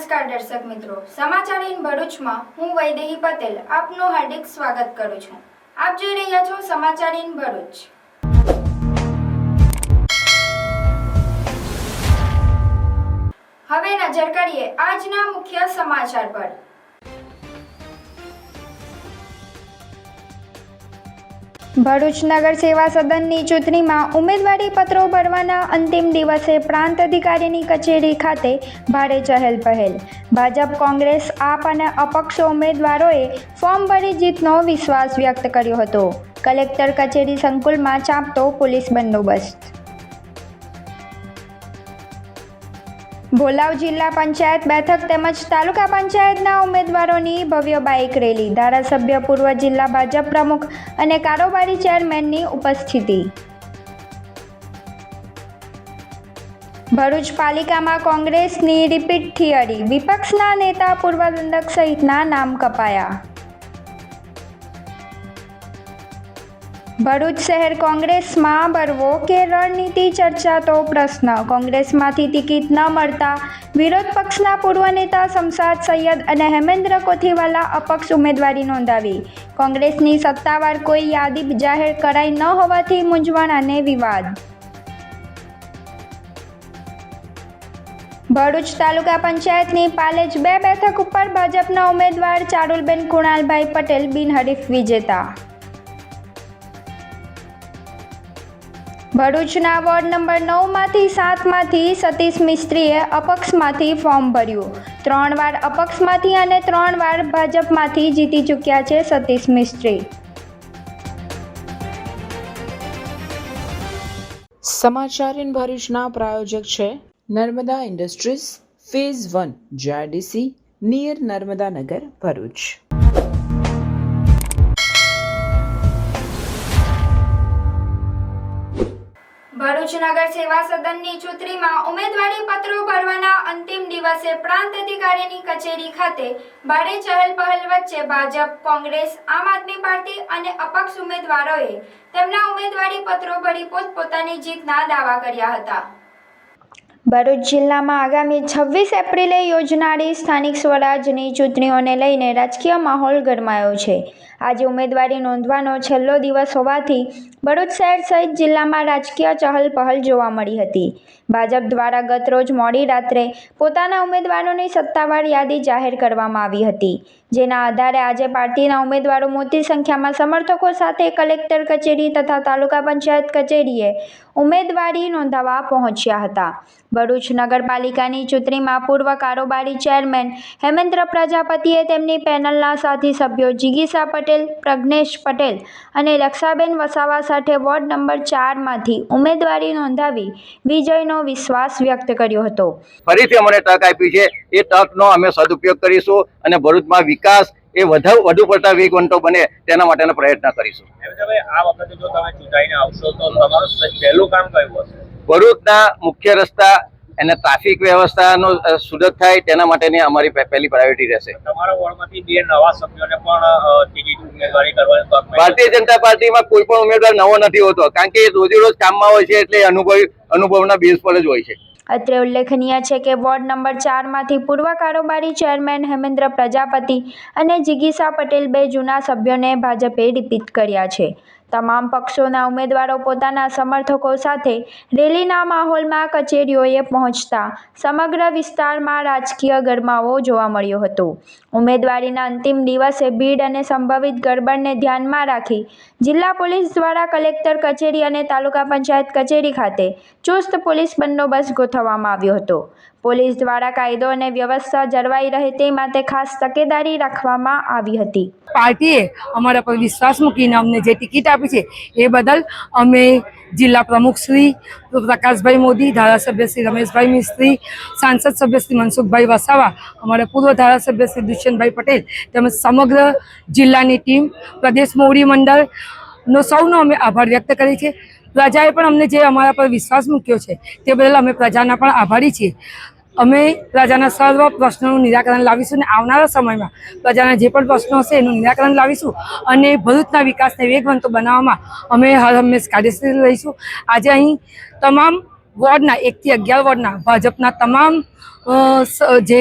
નમસ્કાર દર્શક મિત્રો, સમાચાર ઇન ભરૂચમાં હું વૈદેહી પટેલ આપનું હાર્દિક સ્વાગત કરું છું। આપ જોઈ રહ્યા છો સમાચાર ઇન ભરૂચ। હવે નજર કરીએ આજના મુખ્ય સમાચાર પર। ભરૂચ નગર સેવા સદનની ચૂંટણીમાં ઉમેદવારી પત્રો ભરવાના અંતિમ દિવસે પ્રાંત અધિકારીની કચેરી ખાતે ભારે ચહેલ પહેલ। ભાજપ, કોંગ્રેસ, આપ અને અપક્ષ ઉમેદવારોએ ફોર્મ ભરી જીતનો વિશ્વાસ વ્યક્ત કર્યો હતો। કલેક્ટર કચેરી સંકુલમાં ચાંપતો પોલીસ બંદોબસ્ત। ભોલાવ જિલ્લા પંચાયત બેઠક તેમજ તાલુકા પંચાયતના ઉમેદવારોની ભવ્ય બાઇક રેલી। ધારાસભ્ય, પૂર્વ જિલ્લા ભાજપ પ્રમુખ અને કારોબારી ચેરમેનની ઉપસ્થિતિ। ભરૂચ પાલિકામાં કોંગ્રેસની રિપીટ થિયરી, વિપક્ષના નેતા પૂર્વ દંડક સહિતના નામ કપાયા। ભરૂચ શહેર કોંગ્રેસમાં ભરવો કે રણનીતિ ચર્ચાતો પ્રશ્ન। કોંગ્રેસમાંથી ટિકિટ ન મળતા વિરોધ પક્ષના પૂર્વ નેતા શમશાદ સૈયદ અને હેમેન્દ્ર કોથીવાલા અપક્ષ ઉમેદવારી નોંધાવી। કોંગ્રેસની સત્તાવાર કોઈ યાદી જાહેર કરાઈ ન હોવાથી મૂંઝવણ અને વિવાદ। ભરૂચ તાલુકા પંચાયતની પાલેજ 2 બેઠક ઉપર ભાજપના ઉમેદવાર ચારુલબેન કુણાલભાઈ પટેલ બિનહરીફ વિજેતા। ભરૂચના વોર્ડ નંબર 9માંથી 7માંથી સતીશ મિસ્ત્રીએ અપક્ષમાંથી ફોર્મ ભર્યું। 3 વાર અપક્ષમાંથી અને 3 વાર ભાજપમાંથી જીતી ચૂક્યા છે સતીશ મિસ્ત્રી। સમાચાર ઇન ભરૂચના પ્રાયોજક છે Narmada industries phase 1 GIDC near Narmada નગર ભરૂચ। ભરૂચ નગર સેવા સદનની ચૂંટણીમાં ઉમેદવારી પત્રો ભરવાના અંતિમ દિવસે પ્રાંત અધિકારીની કચેરી ખાતે ભારે ચહેલ પહેલ વચ્ચે ભાજપ, કોંગ્રેસ, આમ આદમી પાર્ટી અને અપક્ષ ઉમેદવારોએ તેમના ઉમેદવારી પત્રો ભરી પોતપોતાની જીતના દાવા કર્યા હતા। ભરૂચ જિલ્લામાં આગામી 26 એપ્રિલે યોજાનારી સ્થાનિક સ્વરાજની ચૂંટણીઓને લઈને રાજકીય માહોલ ગરમાયો છે। આજે ઉમેદવારી નોંધવાનો છેલ્લો દિવસ હોવાથી ભરૂચ શહેર સહિત જિલ્લામાં રાજકીય ચહલ પહલ જોવા મળી હતી। ભાજપ દ્વારા ગતરોજ મોડી રાત્રે પોતાના ઉમેદવારોની સત્તાવાર યાદી જાહેર કરવામાં આવી હતી, જેના આધારે આજે પાર્ટીના ઉમેદવારો મોટી સંખ્યામાં સમર્થકો સાથે કલેક્ટર કચેરી તથા તાલુકા પંચાયત કચેરીએ ઉમેદવારી નોંધાવવા પહોંચ્યા હતા। ભરૂચ નગરપાલિકાની ચૂંટણીમાં પૂર્વ કારોબારી ચેરમેન હેમેન્દ્ર પ્રજાપતિએ તેમની પેનલના સાથી સભ્યો જીગીસા પટેલ, પ્રજ્ઞેશ પટેલ અને લક્ષાબેન વસાવા સાથે વોર્ડ નંબર 4માંથી ઉમેદવારી નોંધાવી વિજયનો વિશ્વાસ વ્યક્ત કર્યો હતો। ફરીથી અમને તક આપી છે, એ તકનો અમે સદુપયોગ કરીશું અને ભરૂચમાં વિકાસ એ વધુ પડતા વેગવંતો બને તેના માટેનો પ્રયત્ન કરીશું। આ વખતે જો તમે ચૂંટાઈને આવશો તો તમારું પહેલું કામ કયું હશે? ભરૂચના મુખ્ય રસ્તા અને ટ્રાફિક વ્યવસ્થાનો સુરત થાય તેના માટેની અમારી પહેલી પ્રાયોરિટી રહેશે। તમારા વોર્ડમાંથી 2 નવા સભ્યોને પણ ટિકિટ ઉમેદવારી કરવાની તક મળે? ભારતીય જનતા પાર્ટીમાં કોઈ પણ ઉમેદવાર નવો નથી હોતો, કારણ કે એ રોજે રોજ કામમાં હોય છે, એટલે અનુભવના બેઝ પર જ હોય છે। અત્રે ઉલ્લેખનીય છે કે વોર્ડ નંબર 4માંથી પૂર્વ કારોબારી ચેરમેન હેમેન્દ્ર પ્રજાપતિ અને જીગીસા પટેલ 2 જૂના સભ્યોને ભાજપે રિપીટ કર્યા છે। તમામ પક્ષોના ઉમેદવારો પોતાના સમર્થકો સાથે રેલીના માહોલમાં કચેરીઓએ પહોંચતા સમગ્ર વિસ્તારમાં રાજકીય ગરમાવો જોવા મળ્યો હતો। ઉમેદવારીના અંતિમ દિવસે ભીડ અને સંભવિત ગડબડને ધ્યાનમાં રાખી જિલ્લા પોલીસ દ્વારા કલેક્ટર કચેરી અને તાલુકા પંચાયત કચેરી ખાતે ચુસ્ત પોલીસ બંદોબસ્ત ગોઠવવામાં આવ્યો હતો। પોલીસ દ્વારા કાયદો અને વ્યવસ્થા જળવાઈ રહે તે માટે ખાસ તકેદારી રાખવામાં આવી હતી। પાર્ટીએ અમારા પર વિશ્વાસ મૂકીને અમને જે ટિકિટ આપી છે એ બદલ અમે જિલ્લા પ્રમુખ શ્રી પ્રકાશભાઈ મોદી, ધારાસભ્ય શ્રી રમેશભાઈ મિસ્ત્રી, સાંસદ સભ્ય શ્રી મનસુખભાઈ વસાવા, અમારા પૂર્વ ધારાસભ્ય શ્રી દુષ્યંતભાઈ પટેલ તેમજ સમગ્ર જિલ્લાની ટીમ, પ્રદેશ મોવડી મંડળનો સૌનો અમે આભાર વ્યક્ત કરીએ છીએ। પ્રજાએ પણ અમને જે અમારા પર વિશ્વાસ મૂક્યો છે તે બદલ અમે પ્રજાના પણ આભારી છીએ। અમે પ્રજાના સર્વ પ્રશ્નોનું નિરાકરણ લાવીશું અને આવનારા સમયમાં પ્રજાના જે પણ પ્રશ્નો હશે એનું નિરાકરણ લાવીશું અને ભરૂચના વિકાસને વેગવંતો બનાવવામાં અમે હર હંમેશ કાર્યશીલ રહીશું। આજે અહીં તમામ વોર્ડના 1 થી 11 વોર્ડના ભાજપના તમામ જે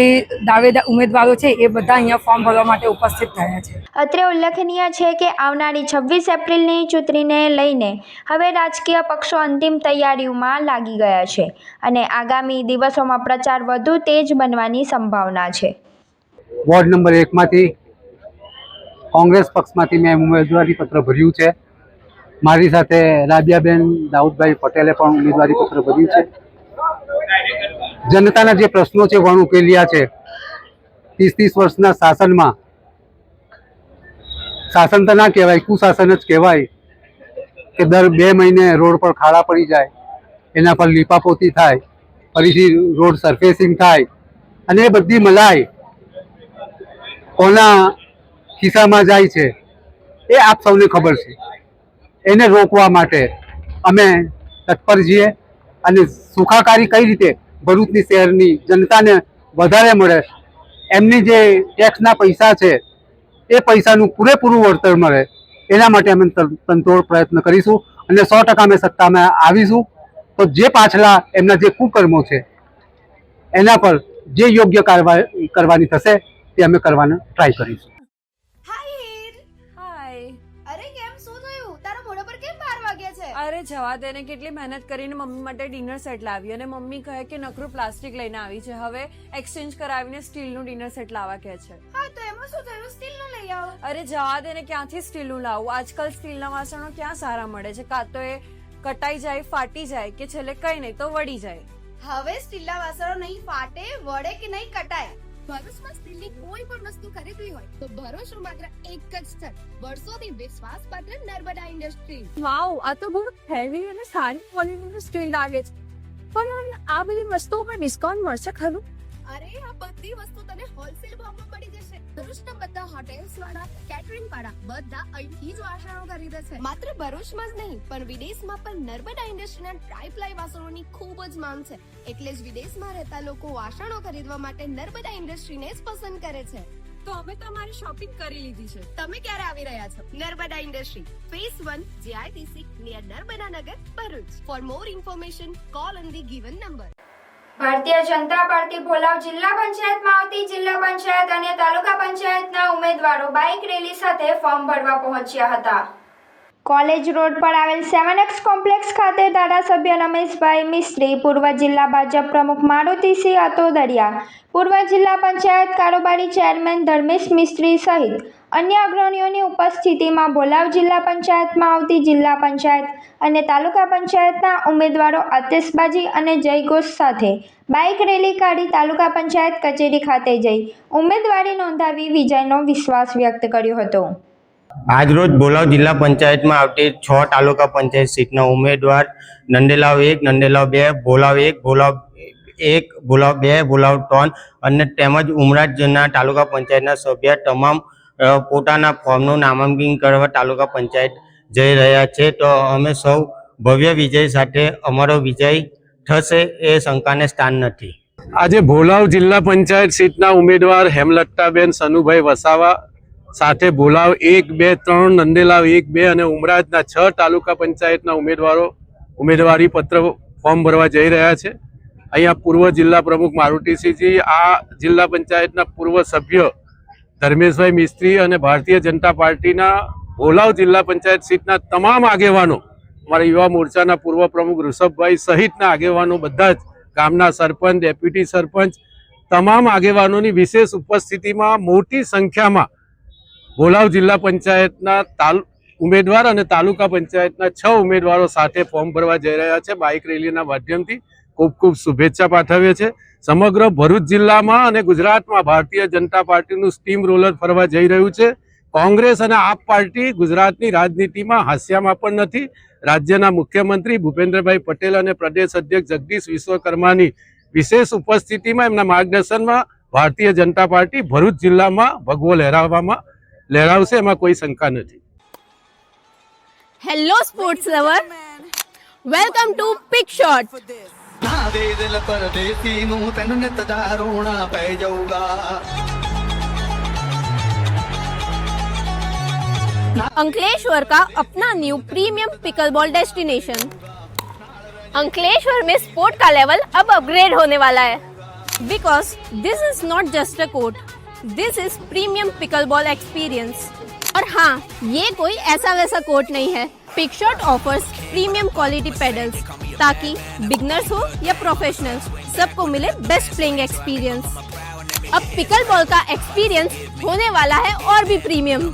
દાવેદાર ઉમેદવારો છે એ બધા અહીંયા ફોર્મ ભરવા માટે ઉપસ્થિત થયા છે. અત્રે ઉલ્લેખનીય છે કે આવનારી 26 એપ્રિલની ચૂંટણીને લઈને હવે રાજકીય પક્ષો અંતિમ તૈયારીઓમાં લાગી ગયા છે અને આગામી દિવસોમાં પ્રચાર વધુ તેજ બનવાની સંભાવના છે. વોર્ડ નંબર 1 માંથી કોંગ્રેસ પક્ષમાંથી મેં ઉમેદવારી પત્ર ભર્યું છે. મારી સાથે રાબિયાબેન દાઉદભાઈ પટેલે પણ ઉમેદવારી પત્ર ભર્યું છે. જનતાના જે પ્રશ્નો છે વણ ઉકેલ્યા છે. 30 વર્ષના શાસનમાં, શાસન તો ના કહેવાય, કુશાસન જ કહેવાય કે દર 2 મહિને રોડ પર ખાડા પડી જાય, એના પર લીપાપોતી થાય, ફરીથી રોડ સરફેસિંગ થાય અને એ બધી મલાઈ કોના ખિસ્સામાં જાય છે એ આપ સૌને ખબર છે. એને રોકવા માટે અમે તત્પર છીએ અને સુખાકારી કઈ રીતે ભરૂચની શહેરની જનતાને વધારે મળે, એમની જે ટેક્સના પૈસા છે એ પૈસાનું પૂરેપૂરું વળતર મળે, એના માટે અમે તનતોડ પ્રયત્ન કરીશું અને 100% અમે સત્તામાં આવીશું. તો જે પાછલા એમના જે કુકર્મો છે એના પર જે યોગ્ય કાર્યવાહી કરવાની થશે તે અમે કરવાનો ટ્રાય કરીશું. અરે કેમ શું થયું? તારા મોઢા પર કેમ 12 વાગ્યા છે? અરે જવા દે ને, કેટલી મહેનત કરીને મમ્મી માટે ડિનર સેટ લાવી અને મમ્મી કહે કે નકરું પ્લાસ્ટિક લઈને આવી છે, હવે એક્સચેન્જ કરાવીને સ્ટીલનું ડિનર સેટ લાવવા કહે છે. હા તો એમાં શું થયું? સ્ટીલનું લઈ આવો. અરે જવા દે ને, ક્યાંથી સ્ટીલનું લાવું? આજકાલ સ્ટીલના વાસણો ક્યાં સારા મળે છે? કાં તો એ કટાઈ જાય, ફાટી જાય કે છેલ્લે કઈ નહીં તો વળી જાય. હવે સ્ટીલના વાસણો નહીં ફાટે, વળે કે નહીં કટાય. ભરૂચમાં સ્ટીલની કોઈ પણ વસ્તુ ખરીદવી હોય તો ભરોસો માત્ર એક જ સ્થળ, વર્ષોથી વિશ્વાસપાત્ર નર્મદા ઇન્ડસ્ટ્રીઝ. વાવ, આ તો બહુ હેવી અને સારી ક્વોલિટીનું સ્ટીલ લાગે છે. પણ આ બધી વસ્તુઓ પર ડિસ્કાઉન્ટ મળશે ખરું? અરે આ બધી વસ્તુ તને હોલસેલ ભાવમાં મળી જશે. ભરૂચના બધા હોટેલ્સ વાળા, કેટરિંગ વાળા બધા અહીંથી જ વાસણો ખરીદે છે. માત્ર ભરૂચમાં જ નહીં પણ વિદેશમાં પણ નર્મદા ઇન્ડસ્ટ્રીના ટ્રાય-પ્લાય વાસણોની ખૂબ જ માંગ છે. એટલે જ વિદેશમાં રહેતા લોકો વાસણો ખરીદવા માટે નર્મદા ઇન્ડસ્ટ્રીને જ પસંદ કરે છે. તો હવે તમારી શોપિંગ કરી લીધી છે. તમે ક્યારે આવી રહ્યા છો? Narmada industry phase 1 JITC near Narmada Nagar, Bharuch. For more information call on the given number. Bharatiya Janata party Bholav જિલ્લા પંચાયતમાં આવતી જિલ્લા પંચાયત અને તાલુકા પંચાયતના ઉમેદવારો બાઇક રેલી સાથે ફોર્મ ભરવા પહોંચ્યા હતા. કોલેજ રોડ પર આવેલ 7X કોમ્પ્લેક્સ ખાતે ધારાસભ્ય રમેશભાઈ મિસ્ત્રી, પૂર્વ જિલ્લા ભાજપ પ્રમુખ મારુતિસિંહ અતોદરિયા, પૂર્વ જિલ્લા પંચાયત કારોબારી ચેરમેન ધર્મેશ મિસ્ત્રી સહિત અન્ય અગ્રણીઓની ઉપસ્થિતિમાં ભોલાવ જિલ્લા પંચાયતમાં આવતી જિલ્લા પંચાયત અને તાલુકા પંચાયતના ઉમેદવારો આતિશબાજી અને જયઘોષ સાથે બાઇક રેલી કાઢી તાલુકા પંચાયત કચેરી ખાતે જઈ ઉમેદવારી નોંધાવી વિજયનો વિશ્વાસ વ્યક્ત કર્યો હતો. આજરોજ ભોલાવ જિલ્લા પંચાયતમાં આવતી 6 તાલુકા પંચાયત સીટના ઉમેદવાર નંદેલાવ 1, નંદેલાવ 2, ભોલાવ 1, ભોલાવ 1, ભોલાવ 2, ભોલાવ 3 અને તેમજ ઉમરાજના તાલુકા પંચાયતના સભ્ય તમામ પોતાના ફોર્મનું નામાંકન કરવા તાલુકા પંચાયત જઈ રહ્યા છે. તો અમે સૌ ભવ્ય વિજય સાથે અમારો વિજય થશે એ શંકાને સ્થાન નથી. આજે ભોલાવ જિલ્લા પંચાયત સીટના ઉમેદવાર હેમલતાબેન સનુભાઈ વસાવા સાથે ભોલાવ 1, 2, 3, નંદેલાવ 1, 2 અને ઉમરાજના 6 તાલુકા પંચાયતના ઉમેદવારો ઉમેદવારી પત્ર ફોર્મ ભરવા જઈ રહ્યા છે. અહીંયા પૂર્વ જિલ્લા પ્રમુખ મારુતિસિંહજી, આ જિલ્લા પંચાયતના પૂર્વ સભ્ય ધર્મેશભાઈ મિસ્ત્રી અને ભારતીય જનતા પાર્ટીના ભોલાવ જિલ્લા પંચાયત સીટના તમામ આગેવાનો, અમારા યુવા મોરચાના પૂર્વ પ્રમુખ ઋષભભાઈ સહિતના આગેવાનો, બધા જ ગામના સરપંચ, ડેપ્યુટી સરપંચ, તમામ આગેવાનોની વિશેષ ઉપસ્થિતિમાં મોટી સંખ્યામાં ભોલાવ જિલ્લા પંચાયતના ઉમેદવાર અને તાલુકા પંચાયતના 6 ઉમેદવારો સાથે ફોર્મ ભરવા જઈ રહ્યા છે. બાઇક રેલીના માધ્યમથી ખૂબ ખૂબ શુભેચ્છા પાઠવીએ છીએ. સમગ્ર ભરૂચ જિલ્લામાં અને ગુજરાતમાં ભારતીય જનતા પાર્ટીનું સ્ટીમ રોલર ફરવા જઈ રહ્યું છે. કોંગ્રેસ અને આપ પાર્ટી ગુજરાતની રાજનીતિમાં હાસ્યામાં પણ નથી. રાજ્યના મુખ્યમંત્રી ભૂપેન્દ્રભાઈ પટેલ અને પ્રદેશ અધ્યક્ષ જગદીશ વિશ્વકર્માની વિશેષ ઉપસ્થિતિમાં, એમના માર્ગદર્શનમાં ભારતીય જનતા પાર્ટી ભરૂચ જિલ્લામાં ભગવો લહેરાવશે, એમાં કોઈ શંકા નથી. Hello sports lover, welcome to pick shot. दिल परदेसी नूं तैनूं नित दा रोना पै जाऊगा. अंकलेश्वर का अपना new premium pickleball destination. Ankleshwar में स्पोर्ट का लेवल अब अपग्रेड होने वाला है, because this is not just a court, this is premium pickleball experience. और हाँ, ये कोई ऐसा वैसा कोर्ट नहीं है। पिकशॉट ऑफर्स प्रीमियम क्वालिटी पेडल्स ताकि बिगनर्स हो या प्रोफेशनल्स, सबको मिले बेस्ट प्लेइंग एक्सपीरियंस। अब पिकल बॉल का एक्सपीरियंस होने वाला है और भी प्रीमियम।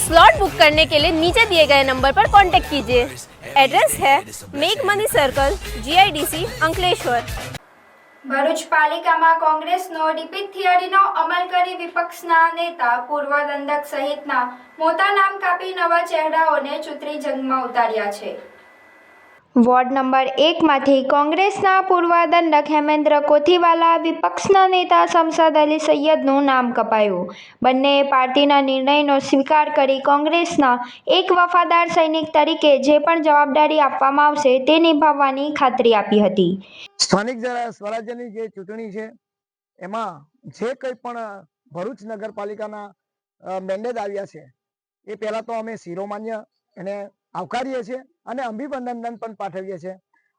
स्लॉट बुक करने के लिए नीचे दिए गए नंबर पर कांटेक्ट कीजिए। एड्रेस है make money circle, GIDC, Ankleshwar. Bharuch પાલિકામાં કોંગ્રેસનો રિપીટ થિયરીનો અમલ કરી વિપક્ષના નેતા પૂર્વ દંડક સહિતના મોટા નામ કાપી નવા ચહેરાઓને ચૂંટણી જંગમાં ઉતાર્યા છે। વોર્ડ નંબર 1માંથી કોંગ્રેસના પૂર્વ દંડક હેમેન્દ્ર કોથીવાલા, વિપક્ષના નેતા શમશાદ અલી સૈયદનું નામ કપાયું। બંનેએ પાર્ટીના નિર્ણયનો સ્વીકાર કરી કોંગ્રેસના એક વફાદાર સૈનિક તરીકે જે પણ જવાબદારી આપવામાં આવશે તે નિભાવવાની ખાતરી આપી હતી। સ્થાનિક સ્વરાજ્યની જે ચૂંટણી છે એમાં જે કંઈ પણ ભરૂચ નગરપાલિકાના મેન્ડેટ આવ્યા છે એ પહેલા તો અમે શિરોમાન્ય એને આવકારીએ છીએ અને અભિનંદન પણ પાઠવીએ છીએ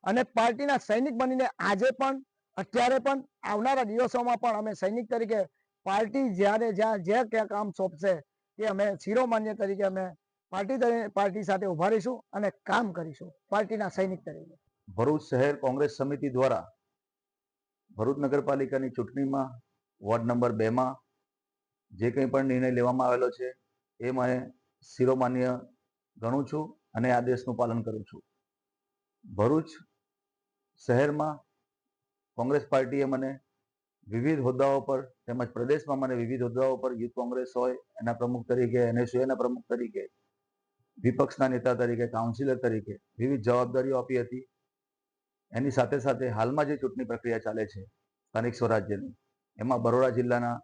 અને પાર્ટીના સૈનિક બનીને આજે પણ અત્યારે પણ આવનારા દિવસોમાં પણ અમે સૈનિક તરીકે પાર્ટી જ્યારે જ્યાં જે ક્યાં કામ સોંપશે તે અમે શિરોમાન્ય તરીકે અમે પાર્ટી સાથે ઉભા રહીશું અને કામ કરીશું પાર્ટીના સૈનિક તરીકે। ભરૂચ શહેર કોંગ્રેસ સમિતિ દ્વારા ભરૂચ નગરપાલિકાની ચૂંટણીમાં વોર્ડ નંબર 2માં જે કંઈ પણ નિર્ણય લેવામાં આવેલો છે એ મને શિરોમાન્ય ગણું છું અને આદેશનું પાલન કરું છું। ભરૂચ શહેરમાં કોંગ્રેસ પાર્ટીએ મને વિવિધ હોદ્દાઓ પર તેમજ પ્રદેશમાં મને વિવિધ હોદ્દાઓ પર યુથ કોંગ્રેસ હોય એના પ્રમુખ તરીકે, NSUના પ્રમુખ તરીકે, વિપક્ષના નેતા તરીકે, કાઉન્સિલર તરીકે વિવિધ જવાબદારીઓ આપી હતી। એની સાથે સાથે હાલમાં જે ચૂંટણી પ્રક્રિયા ચાલે છે સ્થાનિક સ્વરાજ્યની, એમાં બરોડા જિલ્લાના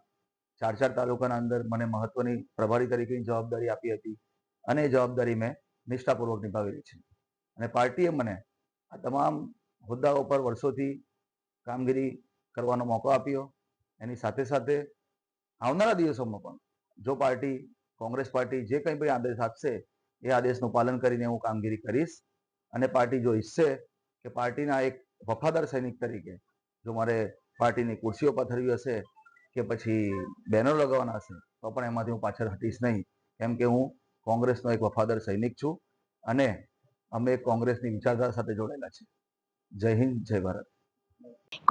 4 તાલુકાના અંદર મને મહત્વની પ્રભારી તરીકેની જવાબદારી આપી હતી અને એ જવાબદારી મેં નિષ્ઠાપૂર્વક નિભાવેલી છે અને પાર્ટીએ મને આ તમામ હોદ્દાઓ પર વર્ષોથી કામગીરી કરવાનો મોકો આપ્યો। એની સાથે સાથે આવનારા દિવસોમાં પણ જો પાર્ટી કોંગ્રેસ પાર્ટી જે કંઈ પણ આદેશ આપશે એ આદેશનું પાલન કરીને હું કામગીરી કરીશ અને પાર્ટી જો ઈચ્છે કે પાર્ટીના એક વફાદાર સૈનિક તરીકે જો મારે પાર્ટીની કુર્સીઓ પથરવી હશે કે પછી બેનર લગાવવાના હશે તો પણ એમાંથી હું પાછળ હટીશ નહીં, કેમ કે હું કોંગ્રેસનો એક વફાદાર સૈનિક છું અને અમે કોંગ્રેસની વિચારધારા સાથે જોડાયેલા છે। જય હિન્દ, જય ભારત।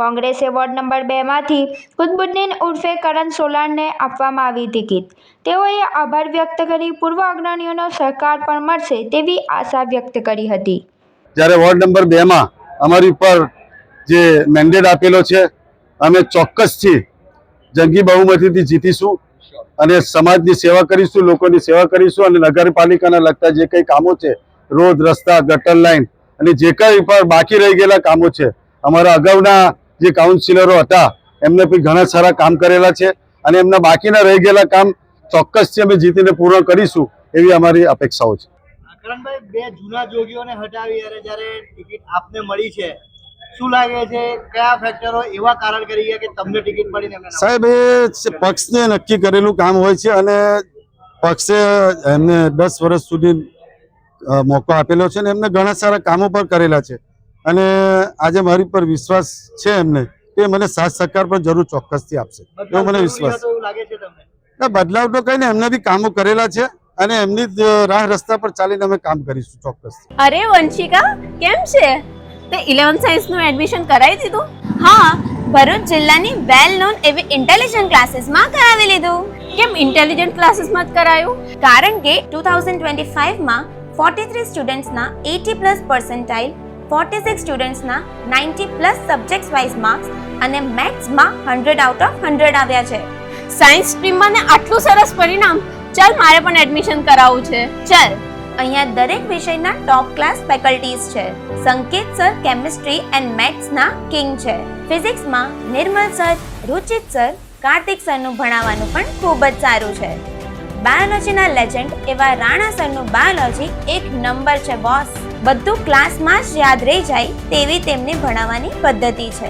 કોંગ્રેસે વોર્ડ નંબર 2માંથી કુતબુદ્દીન ઉર્ફે કરણ સોલાણને આપવામાં આવી ટિકિટ। તેઓએ આભાર વ્યક્ત કરી પૂર્વ અગ્રણીઓનો સહકાર પણ મળશે તેવી આશા વ્યક્ત કરી હતી। જ્યારે વોર્ડ નંબર 2માં અમારી ઉપર જે મેન્ડેટ આપેલો છે અમે ચોક્કસથી જંગી બહુમતીથી જીતીશું અને સમાજની સેવા કરીશું, લોકોની સેવા કરીશું અને નગરપાલિકાના લગતા જે કંઈ કામો છે, રોડ, રસ્તા, ગટર લાઈન અને જે કંઈ પણ બાકી રહી ગયેલા કામો છે, અમારા અગાઉના જે કાઉન્સિલરો હતા એમને પણ ઘણા સારા કામ કરેલા છે અને એમના બાકીના રહી ગયેલા કામ ચોક્કસથી અમે જીતીને પૂર્ણ કરીશું એવી અમારી અપેક્ષાઓ છે। કરણભાઈ, 2 જૂના જોગીઓને હટાવી જ્યારે ટિકિટ આપને મળી છે, શું લાગે છે કયા ફેક્ટરો એવા કારણ કરી ગયા કે તમને ટિકિટ મળી ને? સાહેબ, એ પક્ષને નક્કી કરેલું કામ હોય છે અને પક્ષે એમને 10 વર્ષ સુધી મોકો આપેલો છે અને એમને ઘણા સારા કામો પણ કરેલા છે અને આજે મારી પર વિશ્વાસ છે એમને કે મને સાથ સહકાર પણ જરૂર ચોક્કસથી આપશે એવો મને વિશ્વાસ છે। બદલાવ તો કઈ ને, એમને બી કામો કરેલા છે અને એમની રાહ રસ્તા પર ચાલીને અમે કામ કરીશું ચોક્કસ। અરે વંશિકા, કેમ છે? તે 11th સાયન્સનું એડમિશન કરાવી દીધું? હા, ભરૂચ જિલ્લાની વેલ નોન એવી ઇન્ટેલિજન્ટ ક્લાસીસમાં કરાવી લીધું। કેમ ઇન્ટેલિજન્ટ ક્લાસીસમાં જ કરાયું? કારણ કે 2025માં 43 સ્ટુડન્ટ્સના 80+ પર્સન્ટાઇલ, 46 સ્ટુડન્ટ્સના 90+ સબ્જેક્ટ્સ વાઇઝ માર્ક્સ અને મેથ્સમાં 100 આઉટ ઓફ 100 આવ્યા છે। સાયન્સ સ્ટ્રીમમાં ને આટલું સરસ પરિણામ, ચાલ મારે પણ એડમિશન કરાવવું છે। ચાલ, અહીંયા દરેક વિષયના ટોપ ક્લાસ ફેકલ્ટીઝ છે। સંકેત સર કેમિસ્ટ્રી એન્ડ મેથ્સના કિંગ છે। ફિઝિક્સમાં નિર્મલ સર, રુચિત સર, કાર્તિક સરનું ભણાવવાનું પણ ખૂબ જ સારું છે। બાયોલોજીના લેજેન્ડ એવા રાણા સરનું બાયોલોજી એક નંબર છે બોસ। બધું ક્લાસમાં જ યાદ રહી જાય તેવી તેમની ભણાવવાની પદ્ધતિ છે।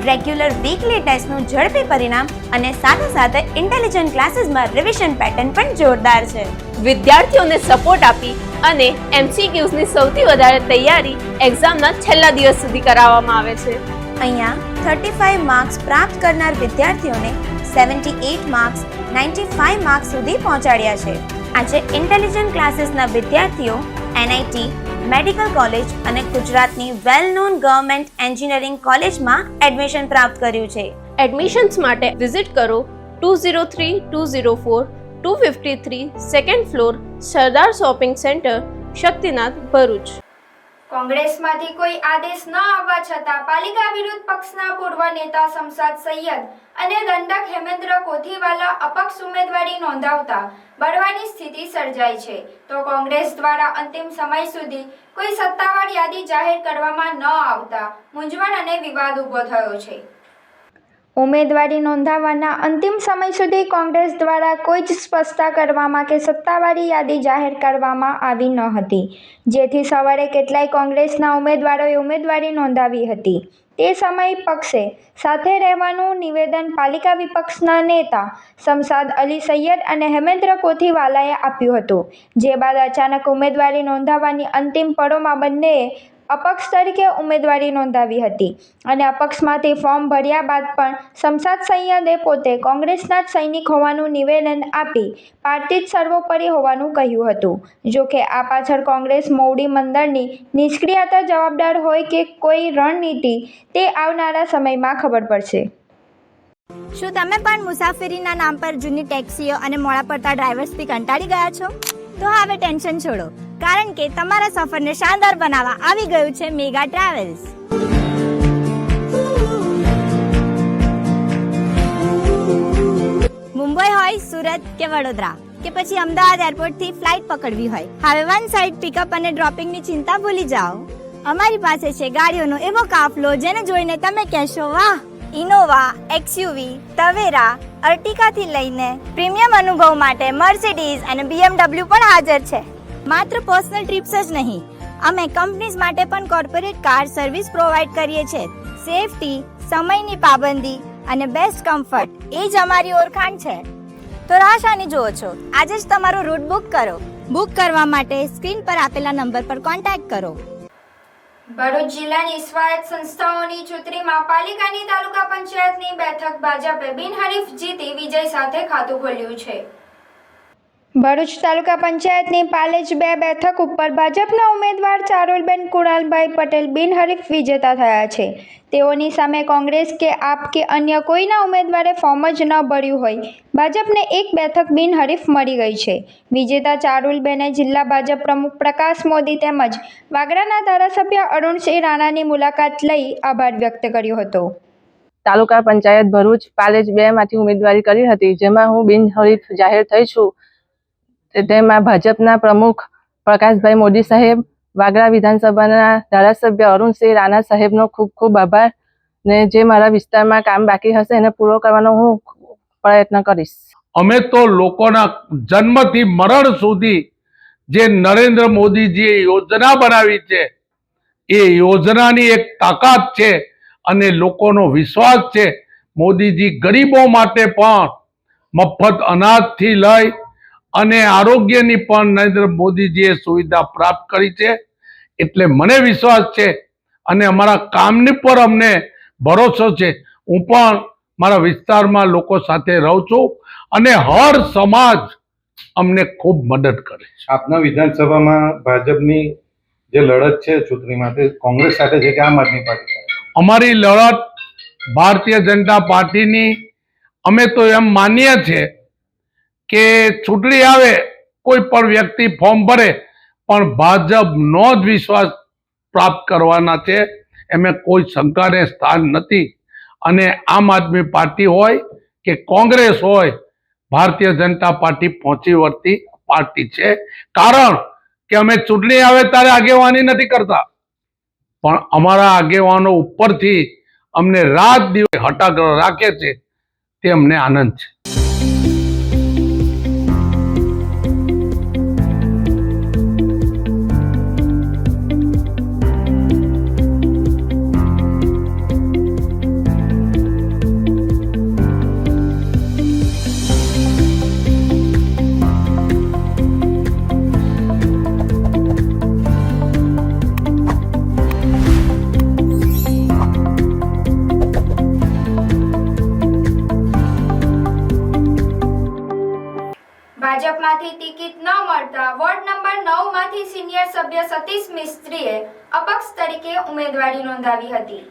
રેગ્યુલર વીકલી ટેસ્ટનું ઝડપી પરિણામ અને સાથે ઇન્ટેલિજન્ટ ક્લાસીસમાં રિવિઝન પેટર્ન પણ જોરદાર છે. વિદ્યાર્થીઓને સપોર્ટ આપી અને MCQsની સૌથી વધારે તૈયારી એક્ઝામના છેલ્લા દિવસ સુધી કરાવવામાં આવે છે. અહીંયા 35 માર્ક્સ પ્રાપ્ત કરનાર વિદ્યાર્થીઓને 78 માર્ક્સ 95 માર્ક્સ સુધી પહોંચાડ્યા છે. આજે ઇન્ટેલિજન્ટ ક્લાસીસના વિદ્યાર્થીઓ NIT, મેડિકલ કોલેજ અને ગુજરાતની વેલ નોન ગવર્મેન્ટ એન્જિનિયરિંગ કોલેજમાં એડમિશન પ્રાપ્ત કર્યું છે. એડમિશન્સ માટે વિઝિટ કરો 203-204-253 સેકન્ડ ફ્લોર સરદાર શોપિંગ સેન્ટર, શક્તિનાથ, ભરૂચ. કોંગ્રેસમાંથી કોઈ આદેશ ન આવવા છતાં પાલિકા વિરુદ્ધ પક્ષના પૂર્વ નેતા શમશાદ સૈયદ અને દંડક હેમેન્દ્ર કોથીવાલા અપક્ષ ઉમેદવારી નોંધાવતા બળવાની સ્થિતિ સર્જાઈ છે, તો કોંગ્રેસ દ્વારા અંતિમ સમય સુધી કોઈ સત્તાવાર યાદી જાહેર કરવામાં ન આવતા મૂંઝવણ અને વિવાદ ઊભો થયો છે. ઉમેદવારી નોંધાવવાના અંતિમ સમય સુધી કોંગ્રેસ દ્વારા કોઈ જ સ્પષ્ટતા કરવામાં કે સત્તાવારી યાદી જાહેર કરવામાં આવી ન હતી, જેથી સવારે કેટલાય કોંગ્રેસના ઉમેદવારોએ ઉમેદવારી નોંધાવી હતી. તે સમયે પક્ષે સાથે રહેવાનું નિવેદન પાલિકા વિપક્ષના નેતા શમશાદ અલી સૈયદ અને હેમેન્દ્ર કોથીવાલાએ આપ્યું હતું, જે બાદ અચાનક ઉમેદવારી નોંધાવવાની અંતિમ પળોમાં બંનેએ અપક્ષ તરીકે ઉમેદવારી નોંધાવી હતી અને અપક્ષમાંથી ફોર્મ ભર્યા બાદ પણ શમશાદ સૈયદે પોતે કોંગ્રેસના જ સૈનિક હોવાનું નિવેદન આપી પાર્ટી જ સર્વોપરી હોવાનું કહ્યું હતું. જોકે આ પાછળ કોંગ્રેસ મોવડી મંડળની નિષ્ક્રિયતા જવાબદાર હોય કે કોઈ રણનીતિ, તે આવનારા સમયમાં ખબર પડશે. શું તમે પણ મુસાફરીના નામ પર જૂની ટેક્સીઓ અને મોડા પડતા ડ્રાઈવર્સથી કંટાળી ગયા છો? તો હવે ટેન્શન છોડો, કારણ કે તમારા સફરને શાનદાર બનાવવા આવી ગયું છે મેગા ટ્રાવેલ્સ. મુંબઈ હોય, સુરત કે વડોદરા કે પછી અમદાવાદ એરપોર્ટથી ફ્લાઇટ પકડવી હોય, હવે વન સાઇડ પિકઅપ અને ડ્રોપિંગની ચિંતા ભૂલી જાઓ. અમારી પાસે છે ગાડીઓનો એવો કાફલો જેને જોઈને તમે કહેશો વાહ. ઇનોવા, XUV, તવેરા, અર્ટિકાથી લઈને પ્રીમિયમ અનુભવ માટે મર્સિડીઝ અને BMW પણ હાજર છે. માત્ર પર્સનલ ટ્રીપ્સ જ નહીં, અમે કંપનીઝ માટે પણ કોર્પોરેટ કાર સર્વિસ પ્રોવાઈડ કરીએ છીએ. સેફટી, સમયની પાબંદી અને બેસ્ટ કમ્ફર્ટ, એ જ અમારી ઓળખાણ છે. તો રાહ શાની જુઓ છો? આજે જ તમારો રૂટ બુક કરો. બુક કરવા માટે સ્ક્રીન પર આપેલા નંબર પર કોન્ટેક્ટ કરો. ભરૂચ જિલ્લાની સ્વાયત્ત સંસ્થાઓની ચૂંટણીમાં પાલિકાની તાલુકા પંચાયતની બેઠક ભાજપે બિનહરીફ જીતી વિજય સાથે ખાતું ખોલ્યું છે. ભરૂચ તાલુકા પંચાયતની પાલેજ 2 બેઠક ઉપર ભાજપના ઉમેદવાર ચારુલબેન કુણાલભાઈ પટેલ બિનહરીફ વિજેતા થયા છે. તેઓની સામે કોંગ્રેસ કે આપ કે અન્ય કોઈના ઉમેદવારે ફોર્મ જ ન ભર્યું હોય, ભાજપને 1 બેઠક બિનહરીફ મળી ગઈ છે. વિજેતા ચારુલબેને જિલ્લા ભાજપ પ્રમુખ પ્રકાશ મોદી તેમજ વાગરાના ધારાસભ્ય અરુણસિંહ રાણાની મુલાકાત લઈ આભાર વ્યક્ત કર્યો હતો. તાલુકા પંચાયત ભરૂચ પાલેજ 2 માંથી ઉમેદવારી કરી હતી, જેમાં હું બિનહરીફ જાહેર થઈ છું. તેમાં ભાજપના પ્રમુખ પ્રકાશભાઈ મોદી સાહેબ, વાગરા વિધાનસભાના ધારાસભ્ય અરુણસિંહ રાણા સાહેબનો ખૂબ ખૂબ આભાર, ને જે મારા વિસ્તારમાં કામ બાકી હશે એને પૂરો કરવાનો હું પ્રયત્ન કરીશ. અમે તો લોકોના જન્મથી મરણ સુધી જે નરેન્દ્ર મોદીજીએ યોજના બનાવી છે, એ યોજનાની એક તાકાત છે અને લોકોનો વિશ્વાસ છે. મોદીજી ગરીબો માટે પણ મફત અનાજથી લઈ અને આરોગ્યની પણ નરેન્દ્ર મોદીજીએ સુવિધા પ્રાપ્ત કરી છે. એટલે મને વિશ્વાસ છે અને અમારા કામની પર અમને ભરોસો છે. હું પણ મારા વિસ્તારમાં લોકો સાથે રહું છું અને હર સમાજ અમને ખૂબ મદદ કરે છે. આપના વિધાનસભામાં ભાજપની જે લડત છે ચૂંટણીમાં, તે કોંગ્રેસ સાથે છે કે આમ આદમી પાર્ટી સાથે? અમારી લડત ભારતીય જનતા પાર્ટીની. અમે તો એમ માનીએ છીએ કે ચૂંટણી આવે, કોઈ પણ વ્યક્તિ ફોર્મ ભરે, પણ ભાજપનો જ વિશ્વાસ પ્રાપ્ત કરવાના છે. એમાં કોઈ શંકાને સ્થાન નથી. અને આમ આદમી પાર્ટી હોય કે કોંગ્રેસ હોય, ભારતીય જનતા પાર્ટી પહોંચી વળતી પાર્ટી છે. કારણ કે અમે ચૂંટણી આવે ત્યારે આગેવાની નથી કરતા, પણ અમારા આગેવાનો ઉપરથી અમને રાત દિવસ હટાગ્રહ રાખે છે, તે અમને આનંદ છે. માંથી ટિકિટ ન મળતા વોર્ડ નંબર 9 માંથી સિનિયર સભ્ય સતીશ મિસ્ત્રીએ અપક્ષ તરીકે ઉમેદવારી નોંધાવી હતી.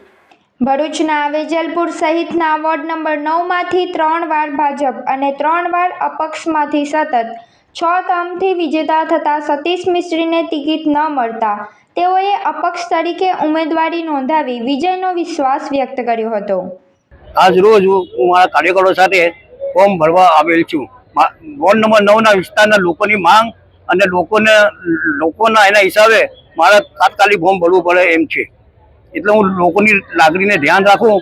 ભરૂચના વેજલપુર સહિતના વોર્ડ નંબર 9 માંથી 3 વાર ભાજપ અને 3 વાર અપક્ષમાંથી સતત 6 ટર્મથી વિજેતા થતા સતીશ મિસ્ત્રીને ટિકિટ ન મળતા તેઓએ અપક્ષ તરીકે ઉમેદવારી નોંધાવી વિજયનો વિશ્વાસ વ્યક્ત કર્યો હતો. આજ રોજ હું મારા કાર્યકરો સાથે ફોર્મ ભરવા આવેલ છું. વોર્ડ નંબર 9 વિસ્તારના લોકોની માંગ અને લોકોના એના હિસાબે મારે તાત્કાલિક ફોર્મ ભરવું પડે એમ છે. એટલે હું લોકોની લાગણીને ધ્યાન રાખું,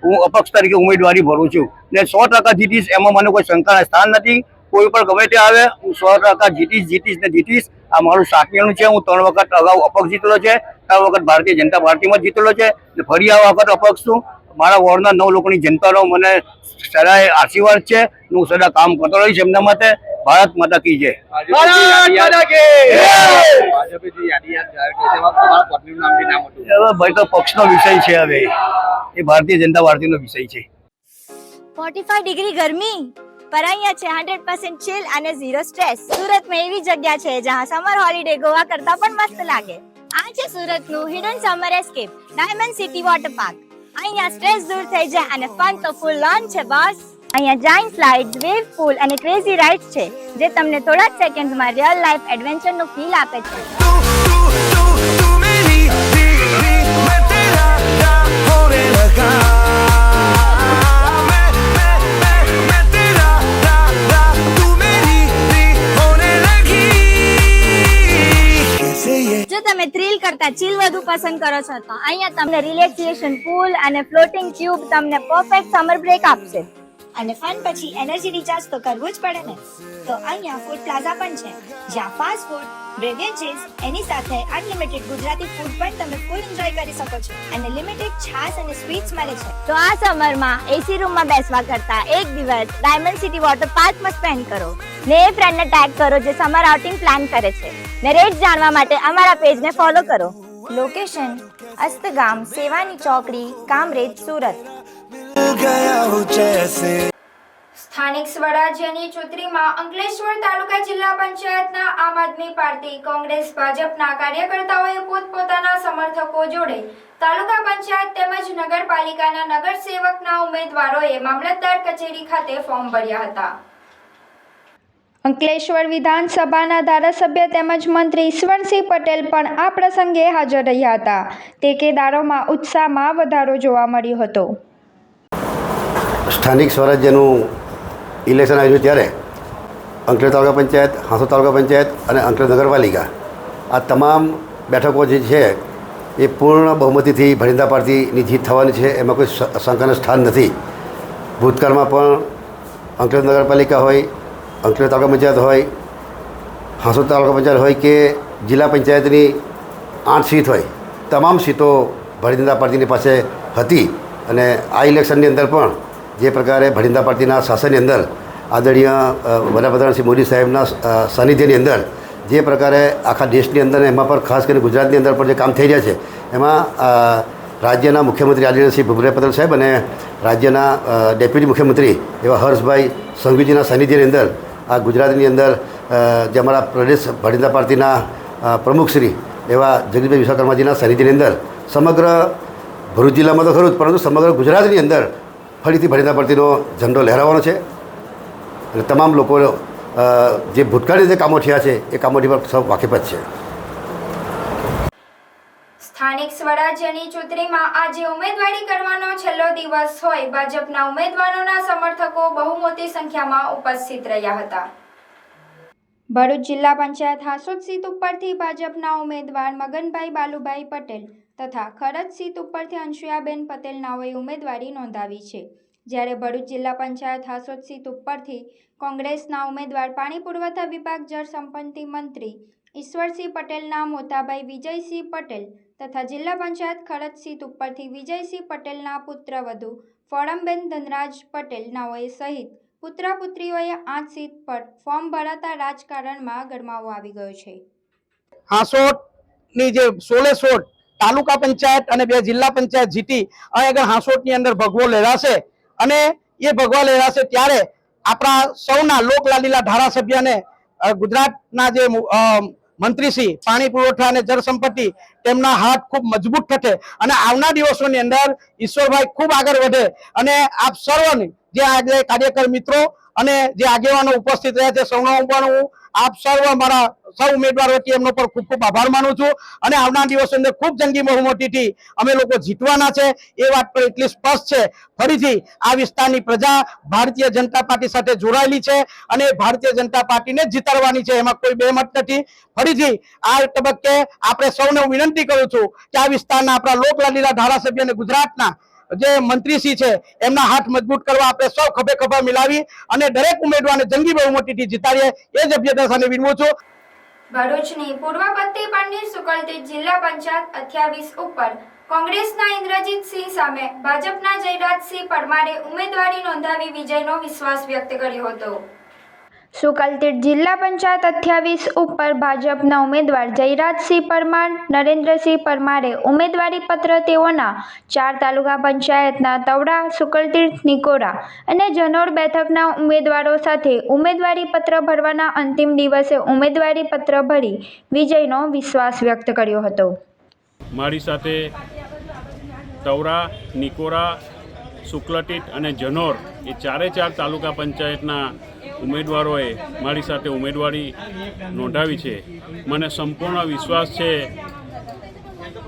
હું અપક્ષ તરીકે ઉમેદવારી ભરું છું ને 100% જીતીશ. એમાં મને કોઈ શંકાના સ્થાન નથી. કોઈ પણ ગમે તે આવે હું 100% જીતીશ. આ મારું 7મીનું છે. હું 3 વખત અગાઉ અપક્ષ જીતેલો છે, 3 વખત ભારતીય જનતા પાર્ટીમાં જીતેલો છે ને ફરી આ વખત અપક્ષ છું. મારા વોર્ડના 9 લોકોની જનતાનો મને સદાય આશીર્વાદ છે. હું સદા કામ કરતો રહીશ એમના માટે. ભારત માતા કી જય. ભાઈ તો પક્ષનો વિષય છે, હવે એ ભારતીય જનતા પાર્ટીનો વિષય છે. 45 ડિગ્રી ગરમી પર અહીંયા છે 100% ચિલ અને 0 સ્ટ્રેસ. સુરતમાં એવી જગ્યા છે જ્યાં સમર હોલિડે ગોવા કરતા પણ મસ્ત લાગે. આ છે સુરતનું hidden summer escape diamond city water park. અહીંયા સ્ટ્રેસ દૂર થઈ જાય અને ફન તો ફૂલ ઓન છે બોસ. અહીંયા જાયન્ટ સ્લાઇડ્સ, વેવ પૂલ અને ક્રેઝી રાઇડ્સ છે જે તમને થોડા જ સેકન્ડ્સમાં રિયલ લાઈફ એડવેન્ચરનો ફીલ આપે છે. જો તમે થ્રિલ કરતા ચીલ વધુ પસંદ કરો છો તો અહીંયા તમને રિલેક્સેશન પૂલ અને ફ્લોટિંગ ટ્યુબ તમને પરફેક્ટ સમર બ્રેક આપશે. અને ફન પછી એનર્જી રિચાર્જ તો કરવું જ પડે ને. તો અહીંયા ફૂડ પ્લાઝા પણ છે જ્યાં ફાસ્ટ ફૂડ, બેવરેજીસ એની સાથે અનલિમિટેડ ગુજરાતી ફૂડ પણ તમે ફૂલ એન્જોય કરી શકો છો અને લિમિટેડ છાશ અને સ્વીટ્સ મળે છે. તો આ સમરમાં એસી રૂમમાં બેસવા કરતા એક દિવસ ડાયમંડ સિટી વોટર પાર્કમાં સ્પેન્ડ કરો ને એ ફ્રેન્ડને ટેગ કરો જે સમર આઉટિંગ પ્લાન કરે છે ને રેટ જાણવા માટે અમારા પેજને ફોલો કરો. લોકેશન અસ્તગામ, સેવાની ચોકડી, કામરેજ, સુરત. સ્થાનિક સ્વરાજ્યની ચૂંટણીમાં અંકલેશ્વર તાલુકા જિલ્લા પંચાયતના આમ આદમી પાર્ટી, કોંગ્રેસ, ભાજપના કાર્યકર્તાઓએ પોતપોતાના સમર્થકો જોડે તાલુકા પંચાયત તેમજ નગરપાલિકાના નગરસેવકના ઉમેદવારોએ મામલતદાર કચેરી ખાતે ફોર્મ ભર્યા હતા. અંકલેશ્વર વિધાનસભાના ધારાસભ્ય તેમજ મંત્રી ઈશ્વરસિંહ પટેલ પણ આ પ્રસંગે હાજર રહ્યા હતા. ટેકેદારોમાં ઉત્સાહમાં વધારો જોવા મળ્યો હતો. સ્થાનિક સ્વરાજ્યનું ઇલેક્શન આવ્યું ત્યારે અંકલેશ્વર તાલુકા પંચાયત, હાંસોદ તાલુકા પંચાયત અને અંકલેશ્વર નગરપાલિકા આ તમામ બેઠકો જે છે એ પૂર્ણ બહુમતીથી ભરિંદા પાર્ટીની જીત થવાની છે. એમાં કોઈ શંકાનું સ્થાન નથી. ભૂતકાળમાં પણ અંકલેશ્વર નગરપાલિકા હોય, અંકલેશ્વર તાલુકા પંચાયત હોય, હાંસોદ તાલુકા પંચાયત હોય કે જિલ્લા પંચાયતની 8 સીટ હોય, તમામ સીટો ભરિંદા પાર્ટીની પાસે હતી. અને આ ઇલેક્શનની અંદર પણ જે પ્રકારે ભરિંદા પાર્ટીના શાસનની અંદર આદરણીય વડાપ્રધાન શ્રી મોદી સાહેબના સાનિધ્યની અંદર જે પ્રકારે આખા દેશની અંદર એમાં પણ ખાસ કરીને ગુજરાતની અંદર પણ જે કામ થઈ રહ્યા છે એમાં રાજ્યના મુખ્યમંત્રી આદરણીય શ્રી ભૂપેન્દ્ર પટેલ સાહેબ અને રાજ્યના ડેપ્યુટી મુખ્યમંત્રી એવા હર્ષભાઈ સંઘવીજીના સાનિધ્યની અંદર આ ગુજરાતની અંદર જે અમારા પ્રદેશ ભરિંદા પાર્ટીના પ્રમુખશ્રી એવા જગદીશભાઈ વિશ્વકર્માજીના સાનિધ્યની અંદર સમગ્ર ભરૂચ જિલ્લામાં તો ખરું જ પરંતુ સમગ્ર ગુજરાતની અંદર ફરીથી ભરિંદા પાર્ટીનો ઝંડો લહેરાવવાનો છે. અને તમામ લોકો જે ભૂતકાળની જે કામો થયા છે એ કામોથી પણ સૌ વાકેફ જ છે. સ્થાનિક સ્વરાજ્યની ચૂંટણીમાં આજે ઉમેદવારી કરવાનો છેલ્લો દિવસ હોય ભાજપના ઉમેદવારોના સમર્થકો બહુ મોટી સંખ્યામાં ઉપસ્થિત રહ્યા હતા. ભરૂચ જિલ્લા પંચાયત હાંસોદ સીટ ઉપરથી ભાજપના ઉમેદવાર મગનભાઈ બાલુભાઈ પટેલ તથા ખરજ સીટ ઉપરથી અંશુયાબેન પટેલ નાઓએ ઉમેદવારી નોંધાવી છે. જ્યારે ભરૂચ જિલ્લા પંચાયત હાંસોદ સીટ ઉપરથી કોંગ્રેસના ઉમેદવાર પાણી પુરવઠા વિભાગ જળ સંપત્તિ મંત્રી ઈશ્વરસિંહ પટેલના મોટાભાઈ વિજયસિંહ પટેલ તથા જિલ્લા પંચાયત ખરજ સીટ ઉપરથી વિજયસિંહ પટેલના પુત્રવધુ ફોરમબેન ધનરાજ પટેલ નાઓએ સહિત પુત્ર પુત્રીઓએ 8 સીટ પર ફોર્મ ભરાતા રાજકારણમાં ગરમાવો આવી ગયો છે. હાંસોદની જે 16 તાલુકા પંચાયત અને 2 જિલ્લા પંચાયત જીતી અહીં આગળ હાંસોદની અંદર ભગવો લહેરાશે અને એ ભગવા લહેરાશે ત્યારે આપણા સૌના લોકલાડીલા ધારાસભ્યને ગુજરાતના જે મંત્રી શ્રી પાણી પુરવઠા અને જળ સંપત્તિ તેમના હાથ ખૂબ મજબૂત થશે અને આવનાર દિવસોની અંદર ઈશ્વરભાઈ ખૂબ આગળ વધે અને આપ સર્વની જે આજે કાર્યકર મિત્રો અને જે આગેવાનો ઉપસ્થિત રહ્યા છે સૌનો પણ હું આપ સર્વ મારા સૌ ઉમેદવારો વતી એમનો પર ખૂબ ખૂબ આભાર માનું છું અને આવનાર દિવસો અંદર ખૂબ જંગી બહુમતીથી અમે લોકો જીતવાના છે એ વાત પર એટલી સ્પષ્ટ છે. ફરીથી આ વિસ્તારની પ્રજા ભારતીય જનતા પાર્ટી સાથે જોડાયેલી છે અને ભારતીય જનતા પાર્ટીને જ જીતાડવાની છે, એમાં કોઈ બેમત નથી. ફરીથી આ તબક્કે આપણે સૌને હું વિનંતી કરું છું કે આ વિસ્તારના આપણા લોકલાડીલા ધારાસભ્ય અને ગુજરાતના જે મંત્રીશ્રી છે એમના હાથ મજબૂત કરવા આપણે સૌ ખભે ખભા મિલાવી અને દરેક ઉમેદવારને જંગી બહુમતીથી જીતાડીએ એ જ અભ્યર્થના સાથે વિનવું છું. ભરૂચની પૂર્વ પત્તી પરની સુકલતીજ જિલ્લા પંચાયત 28 ઉપર કોંગ્રેસના ઇન્દ્રજીતસિંહ સામે ભાજપના જયરાજસિંહ પરમારે ઉમેદવારી નોંધાવી વિજયનો વિશ્વાસ વ્યક્ત કર્યો હતો. સુકલતીજ જિલ્લા પંચાયત 28 ઉપર ભાજપના ઉમેદવાર જયરાજસિંહ પરમાર, નરેન્દ્રસિંહ પરમારે ઉમેદવારી પત્ર તેઓના 4 તાલુકા પંચાયતના તવડા, સુકલતીજ, નિકોરા અને જનોર બેઠકના ઉમેદવારો સાથે ઉમેદવારી પત્ર ભરવાના અંતિમ દિવસે ઉમેદવારી પત્ર ભરી વિજયનો વિશ્વાસ વ્યક્ત કર્યો હતો. મારી સાથે તવડા, નિકોરા, સુકલતીજ અને જનોર એ 4 તાલુકા પંચાયતના ઉમેદવારોએ મારી સાથે ઉમેદવારી નોંધાવી છે. મને સંપૂર્ણ વિશ્વાસ છે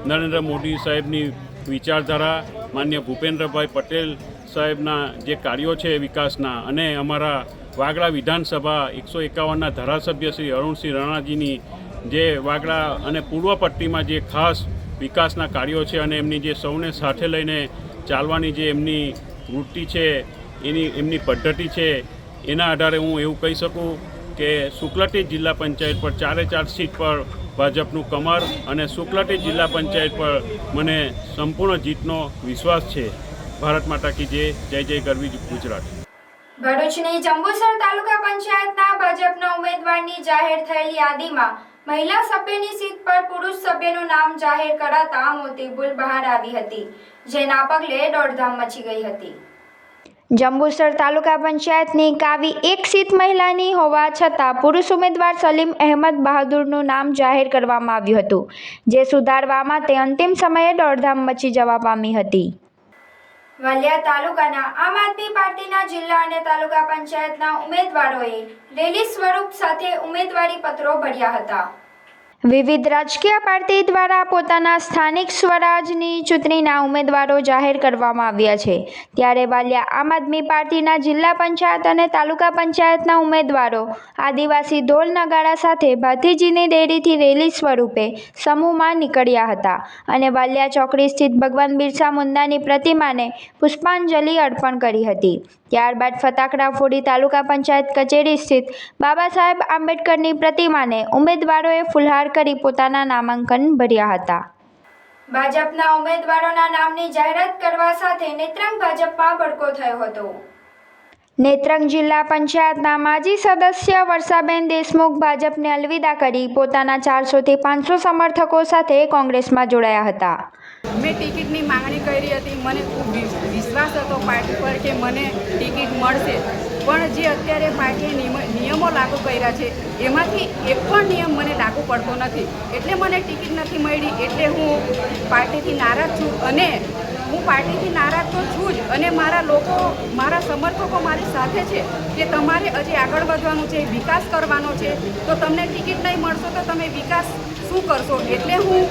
નરેન્દ્ર મોદી સાહેબની વિચારધારા, માન્ય ભૂપેન્દ્રભાઈ પટેલ સાહેબના જે કાર્યો છે વિકાસના અને અમારા વાગડા વિધાનસભા 151ના ધારાસભ્ય શ્રી અરુણસિંહ રાણાજીની જે વાગડા અને પૂર્વ પટ્ટીમાં જે ખાસ વિકાસના કાર્યો છે અને એમની જે સૌને સાથે લઈને ચાલવાની જે એમની વૃત્તિ છે એમની પદ્ધતિ છે એના આધારે હું એવું કહી શકું કે સુકલતીજ જિલ્લા પંચાયત પર 4 સીટ પર ભાજપનું કમર અને સુકલતીજ જિલ્લા પંચાયત પર મને સંપૂર્ણ જીતનો વિશ્વાસ છે. ભારત માતા કી જય જય ગરવી ગુજરાત. ભરૂચની જંબુસર તાલુકા પંચાયતના ભાજપના ઉમેદવારની જાહેર થયેલી યાદીમાં મહિલા સભ્યની સીટ પર પુરુષ સભ્યનું નામ જાહેર કરાતા મોટી ભૂલ બહાર આવી હતી, જેના પગલે દોડધામ મચી ગઈ હતી. જંબુસર તાલુકા પંચાયતની કાવી એક સીટ મહિલાની હોવા છતાં પુરુષ ઉમેદવાર સલીમ અહેમદ બહાદુરનું નામ જાહેર કરવામાં આવ્યું હતું, જે સુધારવા માટે અંતિમ સમયે દોડધામ મચી જવા પામી હતી. વાલિયા તાલુકાના આમ આદમી પાર્ટીના જિલ્લા અને તાલુકા પંચાયતના ઉમેદવારોએ રેલી સ્વરૂપ સાથે ઉમેદવારી પત્રો ભર્યા હતા. વિવિધ રાજકીય પાર્ટી દ્વારા પોતાના સ્થાનિક સ્વરાજની ચૂંટણીના ઉમેદવારો જાહેર કરવામાં આવ્યા છે, ત્યારે વાલિયા આમ આદમી પાર્ટીના જિલ્લા પંચાયત અને તાલુકા પંચાયતના ઉમેદવારો આદિવાસી ઢોલ નગારા સાથે ભાતીજીની ડેરીથી રેલી સ્વરૂપે સમૂહમાં નીકળ્યા હતા અને વાલિયા ચોકડી સ્થિત ભગવાન બિરસા મુંડાની પ્રતિમાને પુષ્પાંજલિ અર્પણ કરી હતી. ત્યારબાદ ફટાકડા ફોડી તાલુકા પંચાયત કચેરી સ્થિત બાબા સાહેબ આંબેડકરની પ્રતિમાને ઉમેદવારોએ ફુલહાર કરી પોતાના નામાંકન ભર્યા હતા. ભાજપના ઉમેદવારોના નામની જાહેરાત કરવા સાથે નેત્રંગ ભાજપમાં ભડકો થયો હતો. નેત્રંગ જિલ્લા પંચાયતના માજી સદસ્ય વર્ષાબેન દેશમુખ ભાજપને અલવિદા કરી પોતાના 400 થી 500 સમર્થકો સાથે કોંગ્રેસમાં જોડાયા હતા. મેં ટિકિટની માંગણી કરી હતી. મને ખૂબ વિશ્વાસ હતો પાર્ટી પર કે મને ટિકિટ મળશે, પણ જે અત્યારે પાર્ટીએ નિયમો લાગુ કર્યા છે એમાંથી એક પણ નિયમ મને લાગુ પડતો નથી, એટલે મને ટિકિટ નથી મળી. એટલે હું પાર્ટીથી નારાજ છું અને હું પાર્ટીથી નારાજ તો છું જ અને મારા લોકો, મારા સમર્થકો મારી સાથે છે કે તમારે હજી આગળ વધવાનું છે, વિકાસ કરવાનો છે, તો તમને ટિકિટ નહીં મળશો તો તમે વિકાસ શું કરશો? એટલે હું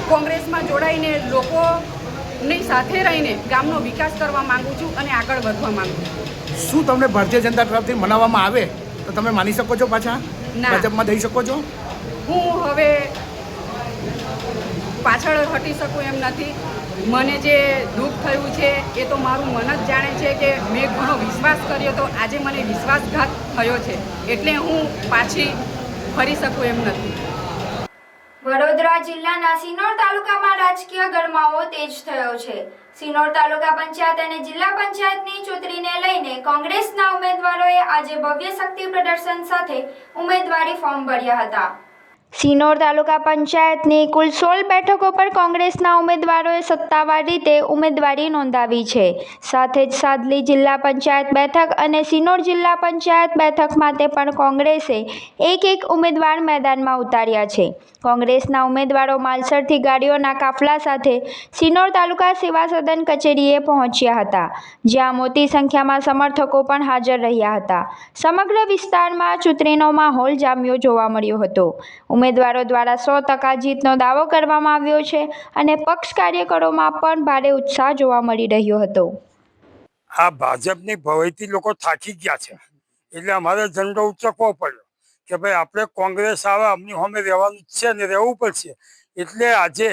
કોંગ્રેસમાં જોડાઈને લોકોની સાથે રહીને ગામનો વિકાસ કરવા માંગુ છું અને આગળ વધવા માંગુ છું. શું તમને ભારતીય જનતા તરફથી મનાવવામાં આવે તો તમે માની શકો છો, પાછા ભાજપમાં જઈ શકો છો? હું હવે પાછળ હટી શકું એમ નથી. મને જે દુઃખ થયું છે એ તો મારું મન જ જાણે છે કે મેં ઘણો વિશ્વાસ કર્યો તો આજે મને વિશ્વાસઘાત થયો છે, એટલે હું પાછી ફરી શકું એમ નથી. વડોદરા જિલ્લાના સિનોર તાલુકામાં રાજકીય ગરમાવો તેજ થયો છે. સિનોર તાલુકા પંચાયત અને જિલ્લા પંચાયતની ચૂંટણીને લઈને કોંગ્રેસના ઉમેદવારોએ આજે ભવ્ય શક્તિ પ્રદર્શન સાથે ઉમેદવારી ફોર્મ ભર્યા હતા. સિનોર તાલુકા પંચાયતની કુલ 16 બેઠકો પર કોંગ્રેસના ઉમેદવારોએ સત્તાવાર રીતે ઉમેદવારી નોંધાવી છે. સાથે જ સાદલી જિલ્લા પંચાયત બેઠક અને સિનોર જિલ્લા પંચાયત બેઠક માટે પણ કોંગ્રેસે એક ઉમેદવાર મેદાનમાં ઉતાર્યા છે. કોંગ્રેસના ઉમેદવારો માલસરથી ગાડીઓના કાફલા સાથે સિનોર તાલુકા સેવા સદન કચેરીએ પહોંચ્યા હતા, જ્યાં મોટી સંખ્યામાં સમર્થકો પણ હાજર રહ્યા હતા. સમગ્ર વિસ્તારમાં ચૂંટણીનો માહોલ જામ્યો જોવા મળ્યો હતો. ઉમેદવારો દ્વારા 100% જીતનો દાવો કરવામાં આવ્યો છે અને પક્ષ કાર્યકરોમાં પણ ભારે ઉત્સાહ જોવા મળી રહ્યો હતો. આ ભાજપની ભવાઈથી લોકો થાકી ગયા છે, એટલે અમારે ઝંડો ઉચકવો પડ્યો કે ભાઈ આપણે કોંગ્રેસ આવે, અમની સામે રહેવાનું જ છે ને રહેવું પડશે. એટલે આજે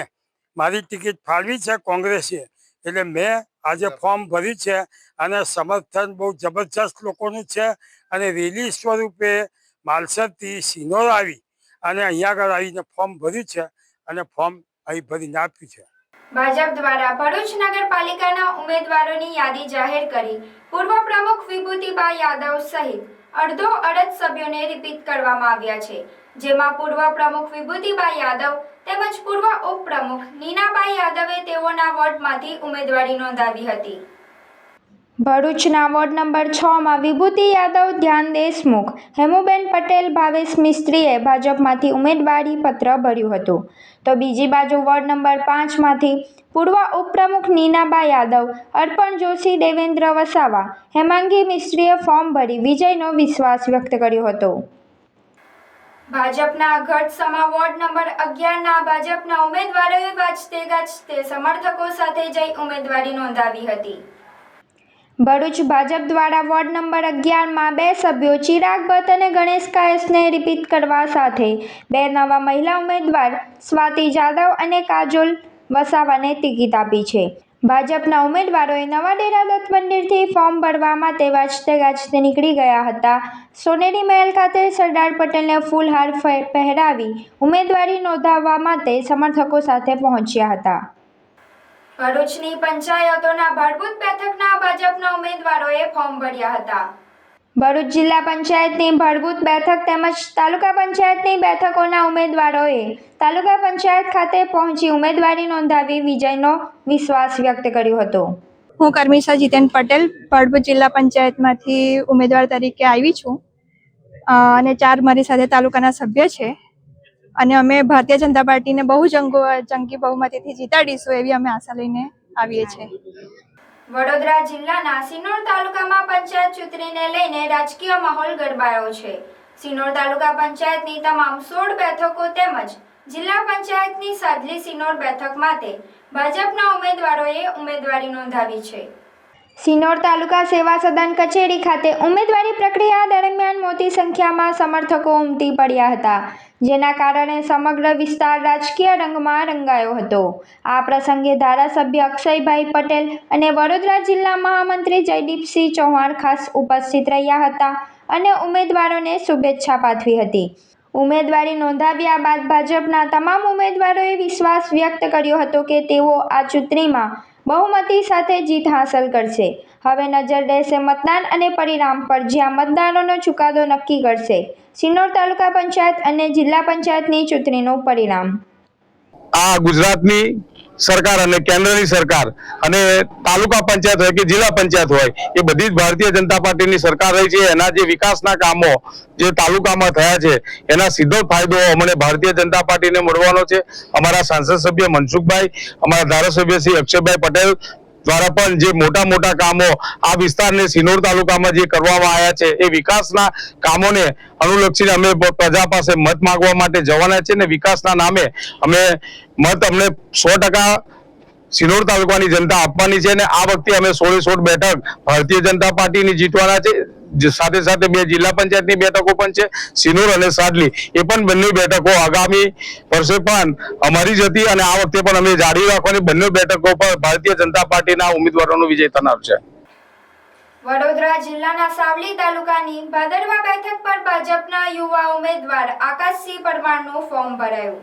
મારી ટિકિટ ફાળવી છે કોંગ્રેસે, એટલે મેં આજે ફોર્મ ભર્યું છે અને સમર્થન બહુ જબરજસ્ત લોકોનું છે. અને રેલી સ્વરૂપે માલસરથી સિનોર આવી અને અહીંયા આગળ આવીને ફોર્મ ભર્યું છે અને ફોર્મ અહીં ભરીને આપ્યું છે. ભાજપ દ્વારા ભરૂચ નગરપાલિકાના ઉમેદવારોની યાદી જાહેર કરી પૂર્વ પ્રમુખ વિભૂતિબા યાદવ સહિત અડધ સભ્યોને રિપીટ કરવામાં આવ્યા છે, જેમાં પૂર્વ પ્રમુખ વિભૂતિબા યાદવ તેમજ પૂર્વ ઉપપ્રમુખ નીનાબા યાદવે તેઓના વોર્ડમાંથી ઉમેદવારી નોંધાવી હતી. ભરૂચના વોર્ડ નંબર 6માં વિભૂતિ યાદવ, ધ્યાન દેશમુખ, હેમુબેન પટેલ, ભાવેશ મિસ્ત્રીએ ભાજપમાંથી ઉમેદવારી પત્ર ભર્યું હતું. તો બીજી બાજુ વોર્ડ નંબર 5માંથી પૂર્વ ઉપપ્રમુખ નીનાબા યાદવ, અર્પણ જોશી, દેવેન્દ્ર વસાવા, હેમાંગી મિસ્ત્રીએ ફોર્મ ભરી વિજયનો વિશ્વાસ વ્યક્ત કર્યો હતો. ભાજપના ગઢસમા વોર્ડ નંબર 11ના ભાજપના ઉમેદવારોએ વાજતે સમર્થકો સાથે જઈ ઉમેદવારી નોંધાવી હતી. ભરૂચ ભાજપ દ્વારા વોર્ડ નંબર 11માં 2 સભ્યો ચિરાગ ભટ્ટ અને ગણેશ કાયસને રિપીટ કરવા સાથે 2 નવા મહિલા ઉમેદવાર સ્વાતિ જાદવ અને કાજોલ વસાવાને ટિકિટ આપી છે. ભાજપના ઉમેદવારોએ નવા ડેરા દત્ત મંદિરથી ફોર્મ ભરવા માટે વાજતે નીકળી ગયા હતા. સોનેરી મહેલ ખાતે સરદાર પટેલને ફૂલહાર પહેરાવી ઉમેદવારી નોંધાવવા માટે સમર્થકો સાથે પહોંચ્યા હતા. ભરૂચની પંચાયતોના ભરભૂત બેઠકના ભાજપના ઉમેદવારોએ ફોર્મ ભર્યા હતા. ભરૂચ જિલ્લા પંચાયતની ભરભૂત બેઠક તેમજ તાલુકા પંચાયતની બેઠકોના ઉમેદવારોએ તાલુકા પંચાયત ખાતે પહોંચી ઉમેદવારી નોંધાવી વિજયનો વિશ્વાસ વ્યક્ત કર્યો હતો. હું કર્મિશા જીતેન પટેલ ભરૂચ જિલ્લા પંચાયતમાંથી ઉમેદવાર તરીકે આવી છું અને 4 મારી સાથે તાલુકાના સભ્ય છે અને અમે ભારતીય જનતા પાર્ટીને બહુ જંગી બહુમતીથી જીતાડીશું એવી અમે આશા લઈને આવીએ છીએ. વડોદરા જિલ્લાના સિનોર તાલુકામાં પંચાયત ચૂંટણીને લઈને રાજકીય માહોલ ગરમાયો છે. સિનોર તાલુકા પંચાયતની તમામ 16 બેઠકો તેમજ જિલ્લા પંચાયતની સાદલી સિનોર બેઠક માટે ભાજપના ઉમેદવારોએ ઉમેદવારી નોંધાવી છે. સિનોર તાલુકા સેવા સદન કચેરી ખાતે ઉમેદવારી પ્રક્રિયા દરમિયાન મોટી સંખ્યામાં સમર્થકો ઉમટી પડ્યા હતા, જેના કારણે સમગ્ર વિસ્તાર રાજકીય રંગમાં રંગાયો હતો. આ પ્રસંગે ધારાસભ્ય અક્ષયભાઈ પટેલ અને વડોદરા જિલ્લા મહામંત્રી જયદીપસિંહ ચૌહાણ ખાસ ઉપસ્થિત રહ્યા હતા અને ઉમેદવારોને શુભેચ્છા પાઠવી હતી. ઉમેદવારી નોંધાવ્યા બાદ ભાજપના તમામ ઉમેદવારોએ વિશ્વાસ વ્યક્ત કર્યો હતો કે તેઓ આ ચૂંટણીમાં બહુમતી સાથે જીત હાંસલ કરશે. હવે નજર રહેશે મતદાન અને પરિણામ પર, જ્યાં મતદારોનો ચુકાદો નક્કી કરશે સિનોર તાલુકા પંચાયત અને જિલ્લા પંચાયતની ચૂંટણીનું પરિણામ. આ ગુજરાતની સરકાર અને કેન્દ્રની સરકાર અને તાલુકા પંચાયત હોય કે જિલ્લા પંચાયત હોય, એ બધી જ ભારતીય જનતા પાર્ટીની સરકાર રહી છે. એના જે વિકાસના કામો જે તાલુકામાં થયા છે એના સીધો ફાયદો અમને ભારતીય જનતા પાર્ટીને મળવાનો છે. અમારા સાંસદ સભ્ય મનસુખભાઈ, અમારા ધારાસભ્ય શ્રી અક્ષયભાઈ પટેલ દ્વારા પણ જે મોટા કામો આ વિસ્તારને સિનોર તાલુકામાં જે કરવામાં આવ્યા છે એ વિકાસના કામોને અનુલક્ષીને અમે પ્રજા પાસે મત માંગવા માટે જવાના છે ને વિકાસના નામે અમે મત અમને 100% સિનોર તાલુકાની જનતા આપવાની છે અને આ વખતે અમે 16 બેઠક ભારતીય જનતા પાર્ટીની જીતવાના છે. સાથે 2 જિલ્લા પંચાયતની બેઠકો પણ છે, સિનોર અને સાદલી. એ પણ બંને બેઠકો આગામી વર્ષે પણ અમારી જ હતી અને આ વખતે પણ અમે જાળવી રાખવાની બંને બેઠકો પર ભારતીય જનતા પાર્ટીના ઉમેદવારોનો વિજય થનાર છે. વડોદરા જિલ્લાના સાવલી તાલુકાની ભાદરવા બેઠક પર ભાજપના યુવા ઉમેદવાર આકાશસિંહ પરમારનું ફોર્મ ભરાયું.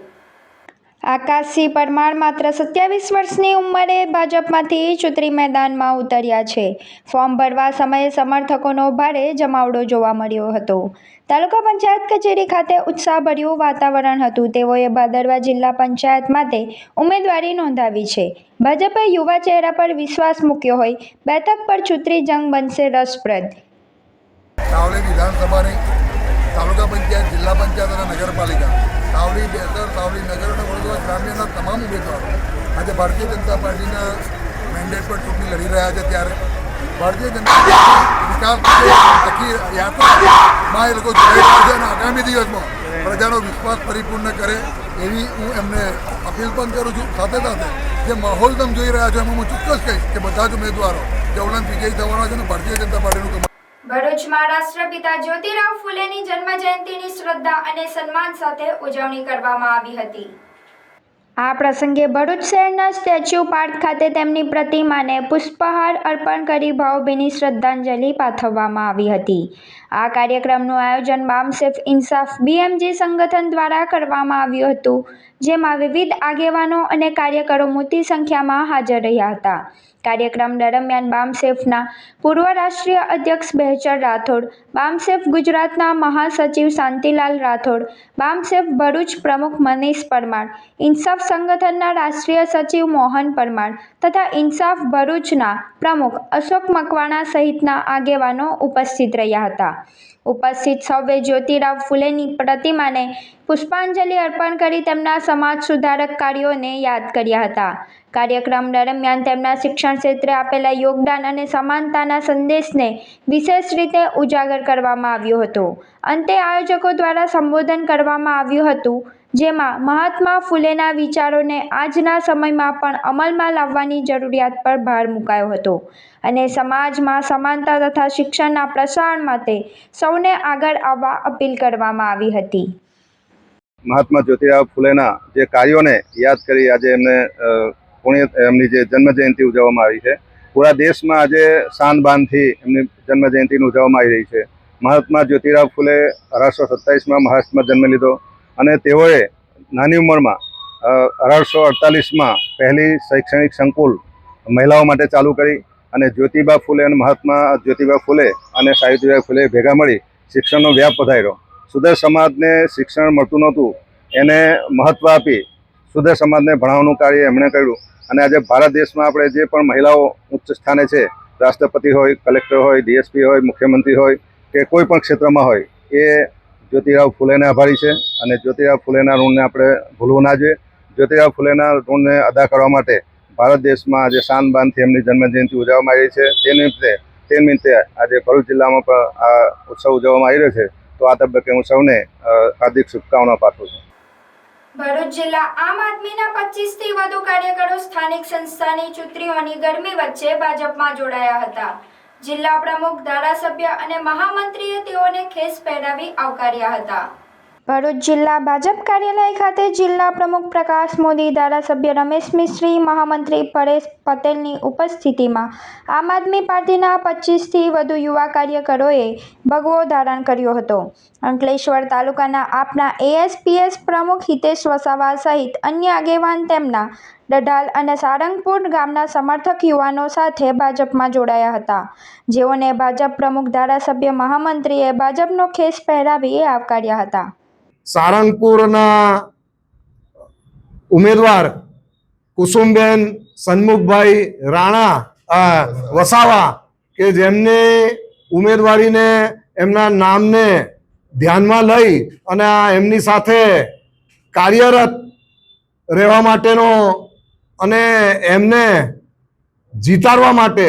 આકાશસિંહ પરમાર માત્ર 27 વર્ષની ઉંમરે ભાજપમાંથી ચૂંટણી મેદાનમાં ઉતર્યા છે. ફોર્મ ભરવા સમયે સમર્થકોનો ભારે જમાવડો જોવા મળ્યો હતો. તાલુકા પંચાયત કચેરી ખાતે ઉત્સાહભર્યું વાતાવરણ હતું. તેઓએ ભાદરવા જિલ્લા પંચાયત માટે ઉમેદવારી નોંધાવી છે. ભાજપે યુવા ચહેરા પર વિશ્વાસ મૂક્યો હોય બેઠક પર ચૂંટણી જંગ બનશે રસપ્રદ. સાવલી વિધાનસભાની તાલુકા પંચાયત, જિલ્લા પંચાયત અને નગરપાલિકા, સાવલી બેતર, સાવલી નગર અને વડોદરા ગ્રામ્યના તમામ ઉમેદવારો આજે ભારતીય જનતા પાર્ટીના મેન્ડેટ પર ચૂંટણી લડી રહ્યા છે. ત્યારે ભારતીય જનતા પાર્ટી વિકાસ આખી યાત્રામાં એ લોકો જોડાયેલા છે અને આગામી દિવસમાં પ્રજાનો વિશ્વાસ પરિપૂર્ણ કરે એવી હું એમને અપીલ પણ કરું છું. સાથે સાથે જે માહોલ તમે જોઈ રહ્યા છો એમાં હું ચોક્કસ કહીશ કે બધા જ ઉમેદવારો જ્વલંત વિજયી થવાના છે અને ભારતીય જનતા પાર્ટીનું ભરૂચમાં રાષ્ટ્રપિતા જ્યોતિરાવ ફૂલેની જન્મજયંતિની શ્રદ્ધા અને સન્માન સાથે ઉજવણી કરવામાં આવી હતી. આ પ્રસંગે ભરૂચ શહેરના સ્ટેચ્યુ પાર્ક ખાતે તેમની પ્રતિમાને પુષ્પહાર અર્પણ કરી ભાવભીની શ્રદ્ધાંજલિ પાઠવવામાં આવી હતી. આ કાર્યક્રમનું આયોજન બામસેફ ઇન્સાફ BMG સંગઠન દ્વારા કરવામાં આવ્યું હતું, જેમાં વિવિધ આગેવાનો અને કાર્યકરો મોટી સંખ્યામાં હાજર રહ્યા હતા. કાર્યક્રમ દરમિયાન બામસેફના પૂર્વ રાષ્ટ્રીય અધ્યક્ષ બહેચર રાઠોડ, બામસેફ ગુજરાતના મહાસચિવ શાંતિલાલ રાઠોડ, બામસેફ ભરૂચ પ્રમુખ મનીષ પરમાર, ઇન્સાફ સંગઠનના રાષ્ટ્રીય સચિવ મોહન પરમાર તથા ઇન્સાફ ભરૂચના પ્રમુખ અશોક મકવાણા સહિતના આગેવાનો ઉપસ્થિત રહ્યા હતા. ઉપસ્થિત સૌએ જ્યોતિરાવ ફૂલેની પ્રતિમાને પુષ્પાંજલિ અર્પણ કરી તેમના સમાજ સુધારક કાર્યોને યાદ કર્યા હતા. કાર્યક્રમ દરમિયાન તેમના શિક્ષણ ક્ષેત્રે આપેલા યોગદાન અને સમાનતાના સંદેશને વિશેષ રીતે ઉજાગર કરવામાં આવ્યો હતો. અંતે આયોજકો દ્વારા સંબોધન કરવામાં આવ્યું હતું, જેમાં મહાત્મા ફૂલેના વિચારોને આજના સમયમાં પણ અમલમાં લાવવાની જરૂરિયાત પર ભાર મુકાયો હતો અને સમાજમાં સમાનતા તથા શિક્ષણના પ્રસાર માટે સૌને આગળ આવવા અપીલ કરવામાં આવી હતી. મહાત્મા જ્યોતિરાવ ફૂલેના જે કાર્યોને યાદ કરી આજે એમની જે જન્મજયંતિ ઉજવવામાં આવી છે. પૂરા દેશમાં આજે શાન બાનથી એમની જન્મજયંતિની ઉજવવામાં આવી રહી છે. મહાત્મા જ્યોતિરાવ ફૂલે 1827માં મહારાષ્ટ્રમાં જન્મ લીધો અને તેઓએ નાની ઉંમરમાં 1848માં પહેલી શૈક્ષણિક સંકુલ મહિલાઓ માટે ચાલુ કરી અને જ્યોતિબા ફૂલે અને મહાત્મા જ્યોતિબા ફૂલે અને સાવિત્રીબાઈ ફૂલે ભેગા મળી શિક્ષણનો વ્યાપ વધાર્યો. સુધર સમાજને શિક્ષણ મળતું નહોતું, એને મહત્ત્વ આપી સુધર સમાજને ભણાવવાનું કાર્ય એમણે કર્યું અને આજે ભારત દેશમાં આપણે જે પણ મહિલાઓ ઉચ્ચ સ્થાને છે, રાષ્ટ્રપતિ હોય, કલેક્ટર હોય, DSP હોય, મુખ્યમંત્રી હોય કે કોઈ પણ ક્ષેત્રમાં હોય, એ જ્યોતિરાવ ફૂલેને આભારી છે અને જ્યોતિરાવ ફૂલેના ઋણને આપણે ભૂલવું ના જોઈએ. જ્યોતિરાવ ફૂલેના ઋણને અદા કરવા માટે ભારત દેશમાં આજે શાન બાનથી એમની જન્મજયંતિ ઉજવવામાં આવી રહી છે. તે નિમિત્તે આજે ભરૂચ જિલ્લામાં પણ આ ઉત્સવ ઉજવવામાં આવી રહ્યો છે. તો આ તબક્કે હું સૌને હાર્દિક શુભકામનાઓ પાઠવું છું. ભરૂચ જિલ્લા આમ આદમીના 25થી વધુ કાર્યકરો સ્થાનિક સંસ્થાની ચૂંટણીઓની ગરમી વચ્ચે ભાજપમાં જોડાયા હતા. જિલ્લા પ્રમુખ, ધારાસભ્ય અને મહામંત્રીએ તેઓને ખેસ પહેરાવી આવકાર્યા હતા. ભરૂચ જિલ્લા ભાજપ કાર્યાલય ખાતે જિલ્લા પ્રમુખ પ્રકાશ મોદી, ધારાસભ્ય રમેશ મિસ્ત્રી, મહામંત્રી પરેશ પટેલની ઉપસ્થિતિમાં આમ આદમી પાર્ટીના 25થી વધુ યુવા કાર્યકરોએ ભગવો ધારણ કર્યો હતો. અંકલેશ્વર તાલુકાના આપના ASPS પ્રમુખ હિતેશ વસાવા સહિત અન્ય આગેવાન તેમના ડઢાલ અને સારંગપુર ગામના સમર્થક યુવાનો સાથે ભાજપમાં જોડાયા હતા, જેઓને ભાજપ પ્રમુખ, ધારાસભ્ય, મહામંત્રીએ ભાજપનો ખેસ પહેરાવી આવકાર્યા હતા. સારંગપુરના ઉમેદવાર કુસુમબેન સન્મુખભાઈ રાણા વસાવા કે જેમને ઉમેદવારીને એમના નામને ધ્યાનમાં લઈ અને એમની સાથે કાર્યરત રહેવા માટેનો અને એમને જીતાડવા માટે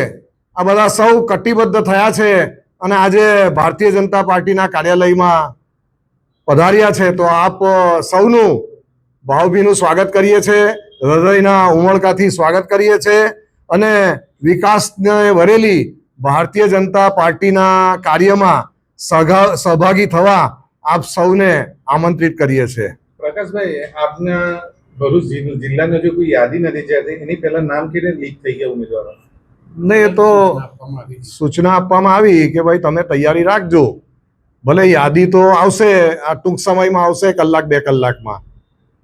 આ બધા સૌ કટિબદ્ધ થયા છે અને આજે ભારતીય જનતા પાર્ટીના કાર્યાલયમાં પધાર્યા છે. તો આપ સૌનું ભાવભીનું સ્વાગત કરીએ છીએ, હૃદયના ઉમળકાથી સ્વાગત કરીએ છીએ અને વિકાસને વરેલી ભારતીય જનતા પાર્ટીના કાર્યમાં સહભાગી થવા આપ સૌને આમંત્રિત કરીએ છીએ. પ્રકાશભાઈ, આપના ભરૂચ જિલ્લાનો જો કોઈ યાદી નથી જતી, એની પહેલા નામ કેવી લીક થઈ ગયા ઉમેદવારો? નહીં, એ તો સૂચના આપવામાં આવી કે ભાઈ તમે તૈયારી રાખજો, ભલે યાદી તો આવશે, આ ટૂંક સમયમાં આવશે, કલાક 2 કલાકમાં.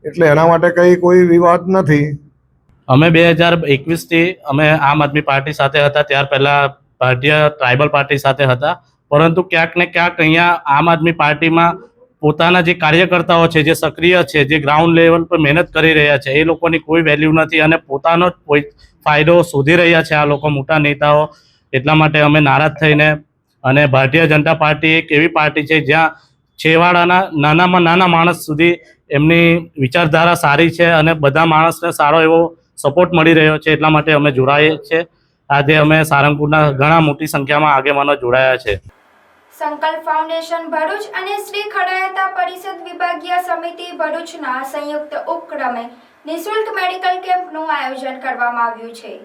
એટલે એના માટે કંઈ કોઈ વિવાદ નથી. અમે 2021થી અમે આમ આદમી પાર્ટી સાથે હતા, ત્યાર પહેલા ભારતીય ટ્રાઇબલ પાર્ટી સાથે હતા, પરંતુ ક્યાંક ને ક્યાંક અહીંયા આમ આદમી પાર્ટીમાં પોતાના જે કાર્યકર્તાઓ છે, જે સક્રિય છે, જે ગ્રાઉન્ડ લેવલ પર મહેનત કરી રહ્યા છે, એ લોકોની કોઈ વેલ્યુ નથી અને પોતાનો કોઈ ફાયદો શોધી રહ્યા છે આ લોકો, મોટા નેતાઓ. એટલા માટે અમે નારાજ થઈને, અને ભારતીય જનતા પાર્ટી એક એવી પાર્ટી છે જ્યાં છેવાડાના નાનામાં નાના માણસ સુધી એમની વિચારધારા સારી છે અને બધા માણસને સારો એવો સપોર્ટ મળી રહ્યો છે. એટલા માટે અમે જોડાઈએ છીએ. આજે અમે સારંગપુરના ઘણા મોટી સંખ્યામાં આગેવાનો જોડાયા છે. સંકલ્પ ફાઉન્ડેશન ભરૂચ અને શ્રી ખડાયતા પરિષદ વિભાગીય સમિતિ ભરૂચના સંયુક્ત ઉપક્રમે નિઃશુલ્ક મેડિકલ કેમ્પનું આયોજન કરવામાં આવ્યું છે.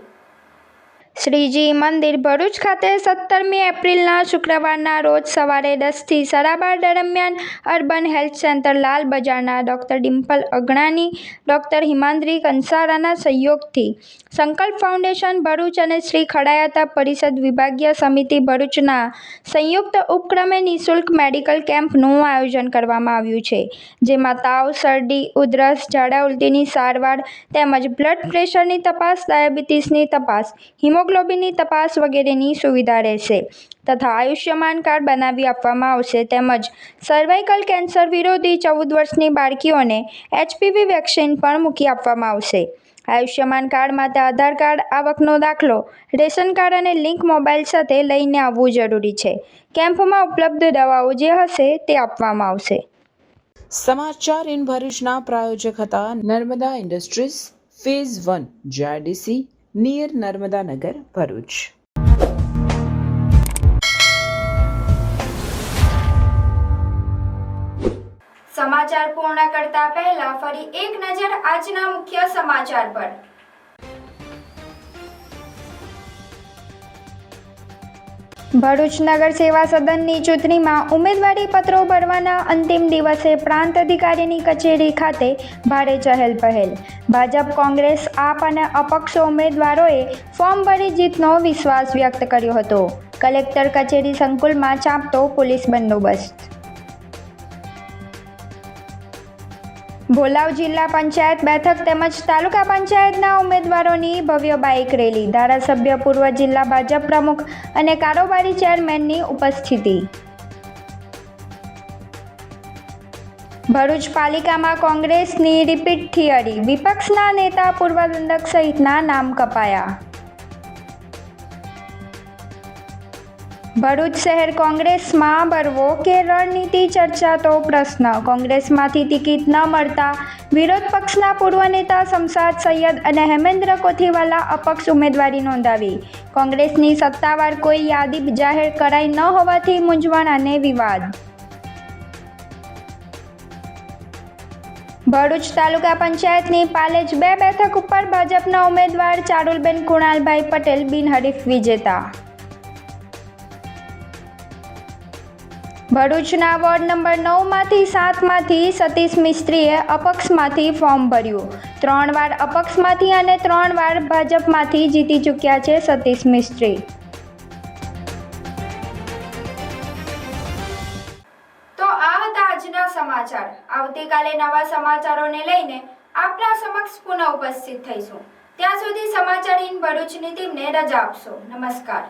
શ્રીજી મંદિર ભરૂચ ખાતે 17મી એપ્રિલના શુક્રવારના રોજ સવારે 10 થી 12:30 દરમિયાન અર્બન હેલ્થ સેન્ટર લાલ બજારના ડૉક્ટર ડિમ્પલ અગણાની, ડૉક્ટર હિમાંદ્રી કંસારાના સહયોગથી સંકલ્પ ફાઉન્ડેશન ભરૂચ અને શ્રી ખડાયતા પરિષદ વિભાગીય સમિતિ ભરૂચના સંયુક્ત ઉપક્રમે નિઃશુલ્ક મેડિકલ કેમ્પનું આયોજન કરવામાં આવ્યું છે, જેમાં તાવ, શરદી, ઉધરસ, ઝાડા ઉલટીની સારવાર તેમજ બ્લડ પ્રેશરની તપાસ, ડાયાબિટીસની તપાસ, હિમોગ્લોબિનની તપાસ વગેરેની સુવિધા રહેશે તથા આયુષ્યમાન કાર્ડ બનાવી આપવામાં આવશે. તેમજ સર્વાઇકલ કેન્સર વિરોધી 14 વર્ષની બાળકીઓને HPV વેક્સિન પણ મૂકી આપવામાં આવશે. આયુષ્યમાન કાર્ડ માટે આધાર કાર્ડ, આવકનો દાખલો, રેશન કાર્ડ અને લિંક મોબાઈલ સાથે લઈને આવવું જરૂરી છે. કેમ્પમાં ઉપલબ્ધ દવાઓ જે હશે તે આપવામાં આવશે. સમાચાર ઇન ભરૂચના પ્રાયોજક હતા Narmada industries phase 1 JRDC near Narmada નગર ભરૂચ. સમાચાર પૂર્ણ કરતા પહેલા ફરી એક નજર આજના મુખ્ય સમાચાર પર. ભરૂચ નગર સેવા સદનની ચૂંટણીમાં ઉમેદવારી પત્રો ભરવાના અંતિમ દિવસે પ્રાંત અધિકારીની કચેરી ખાતે ભારે ચહેલ પહેલ. ભાજપ, કોંગ્રેસ, આપ અને અપક્ષ ઉમેદવારોએ ફોર્મ ભરી જીતનો વિશ્વાસ વ્યક્ત કર્યો હતો. કલેક્ટર કચેરી સંકુલમાં ચાંપતો પોલીસ બંદોબસ્ત. ભોલાવ જિલ્લા પંચાયત બેઠક તેમજ તાલુકા પંચાયતના ઉમેદવારોની ભવ્ય બાઇક રેલી. ધારાસભ્ય, પૂર્વ જિલ્લા ભાજપ પ્રમુખ અને કારોબારી ચેરમેનની ઉપસ્થિતિ. ભરૂચ પાલિકામાં કોંગ્રેસની રિપીટ થિયરી. વિપક્ષના નેતા, પૂર્વ દંડક સહિતના નામ કપાયા. ભરૂચ શહેર કોંગ્રેસમાં ભરવો કે રણનીતિ ચર્ચાતો પ્રશ્ન. કોંગ્રેસમાંથી ટિકિટ ન મળતા વિરોધ પક્ષના પૂર્વ નેતા શમશાદ સૈયદ અને હેમેન્દ્ર કોથીવાલા અપક્ષ ઉમેદવારી નોંધાવી. કોંગ્રેસની સત્તાવાર કોઈ યાદી જાહેર કરાઈ ન હોવાથી મૂંઝવણ અને વિવાદ. ભરૂચ તાલુકા પંચાયતની પાલેજ 2 બેઠક ઉપર ભાજપના ઉમેદવાર ચારુલબેન કુણાલભાઈ પટેલ બિનહરીફ વિજેતા. ભરૂચના વોર્ડ નંબર 9માંથી 7માંથી સતીશ મિસ્ત્રીએ અપક્ષમાંથી ફોર્મ ભર્યું. 3 વાર અપક્ષમાંથી અને 3 વાર ભાજપમાંથી જીતી ચૂક્યા છે સતીશ મિસ્ત્રી. તો આ હતા આજના સમાચાર. આવતીકાલે નવા સમાચારોને લઈને આપના સમક્ષ પુનઃ ઉપસ્થિત થઈશું. ત્યાં સુધી સમાચાર ઇન ભરૂચની ટીમને રજા આપશો. નમસ્કાર.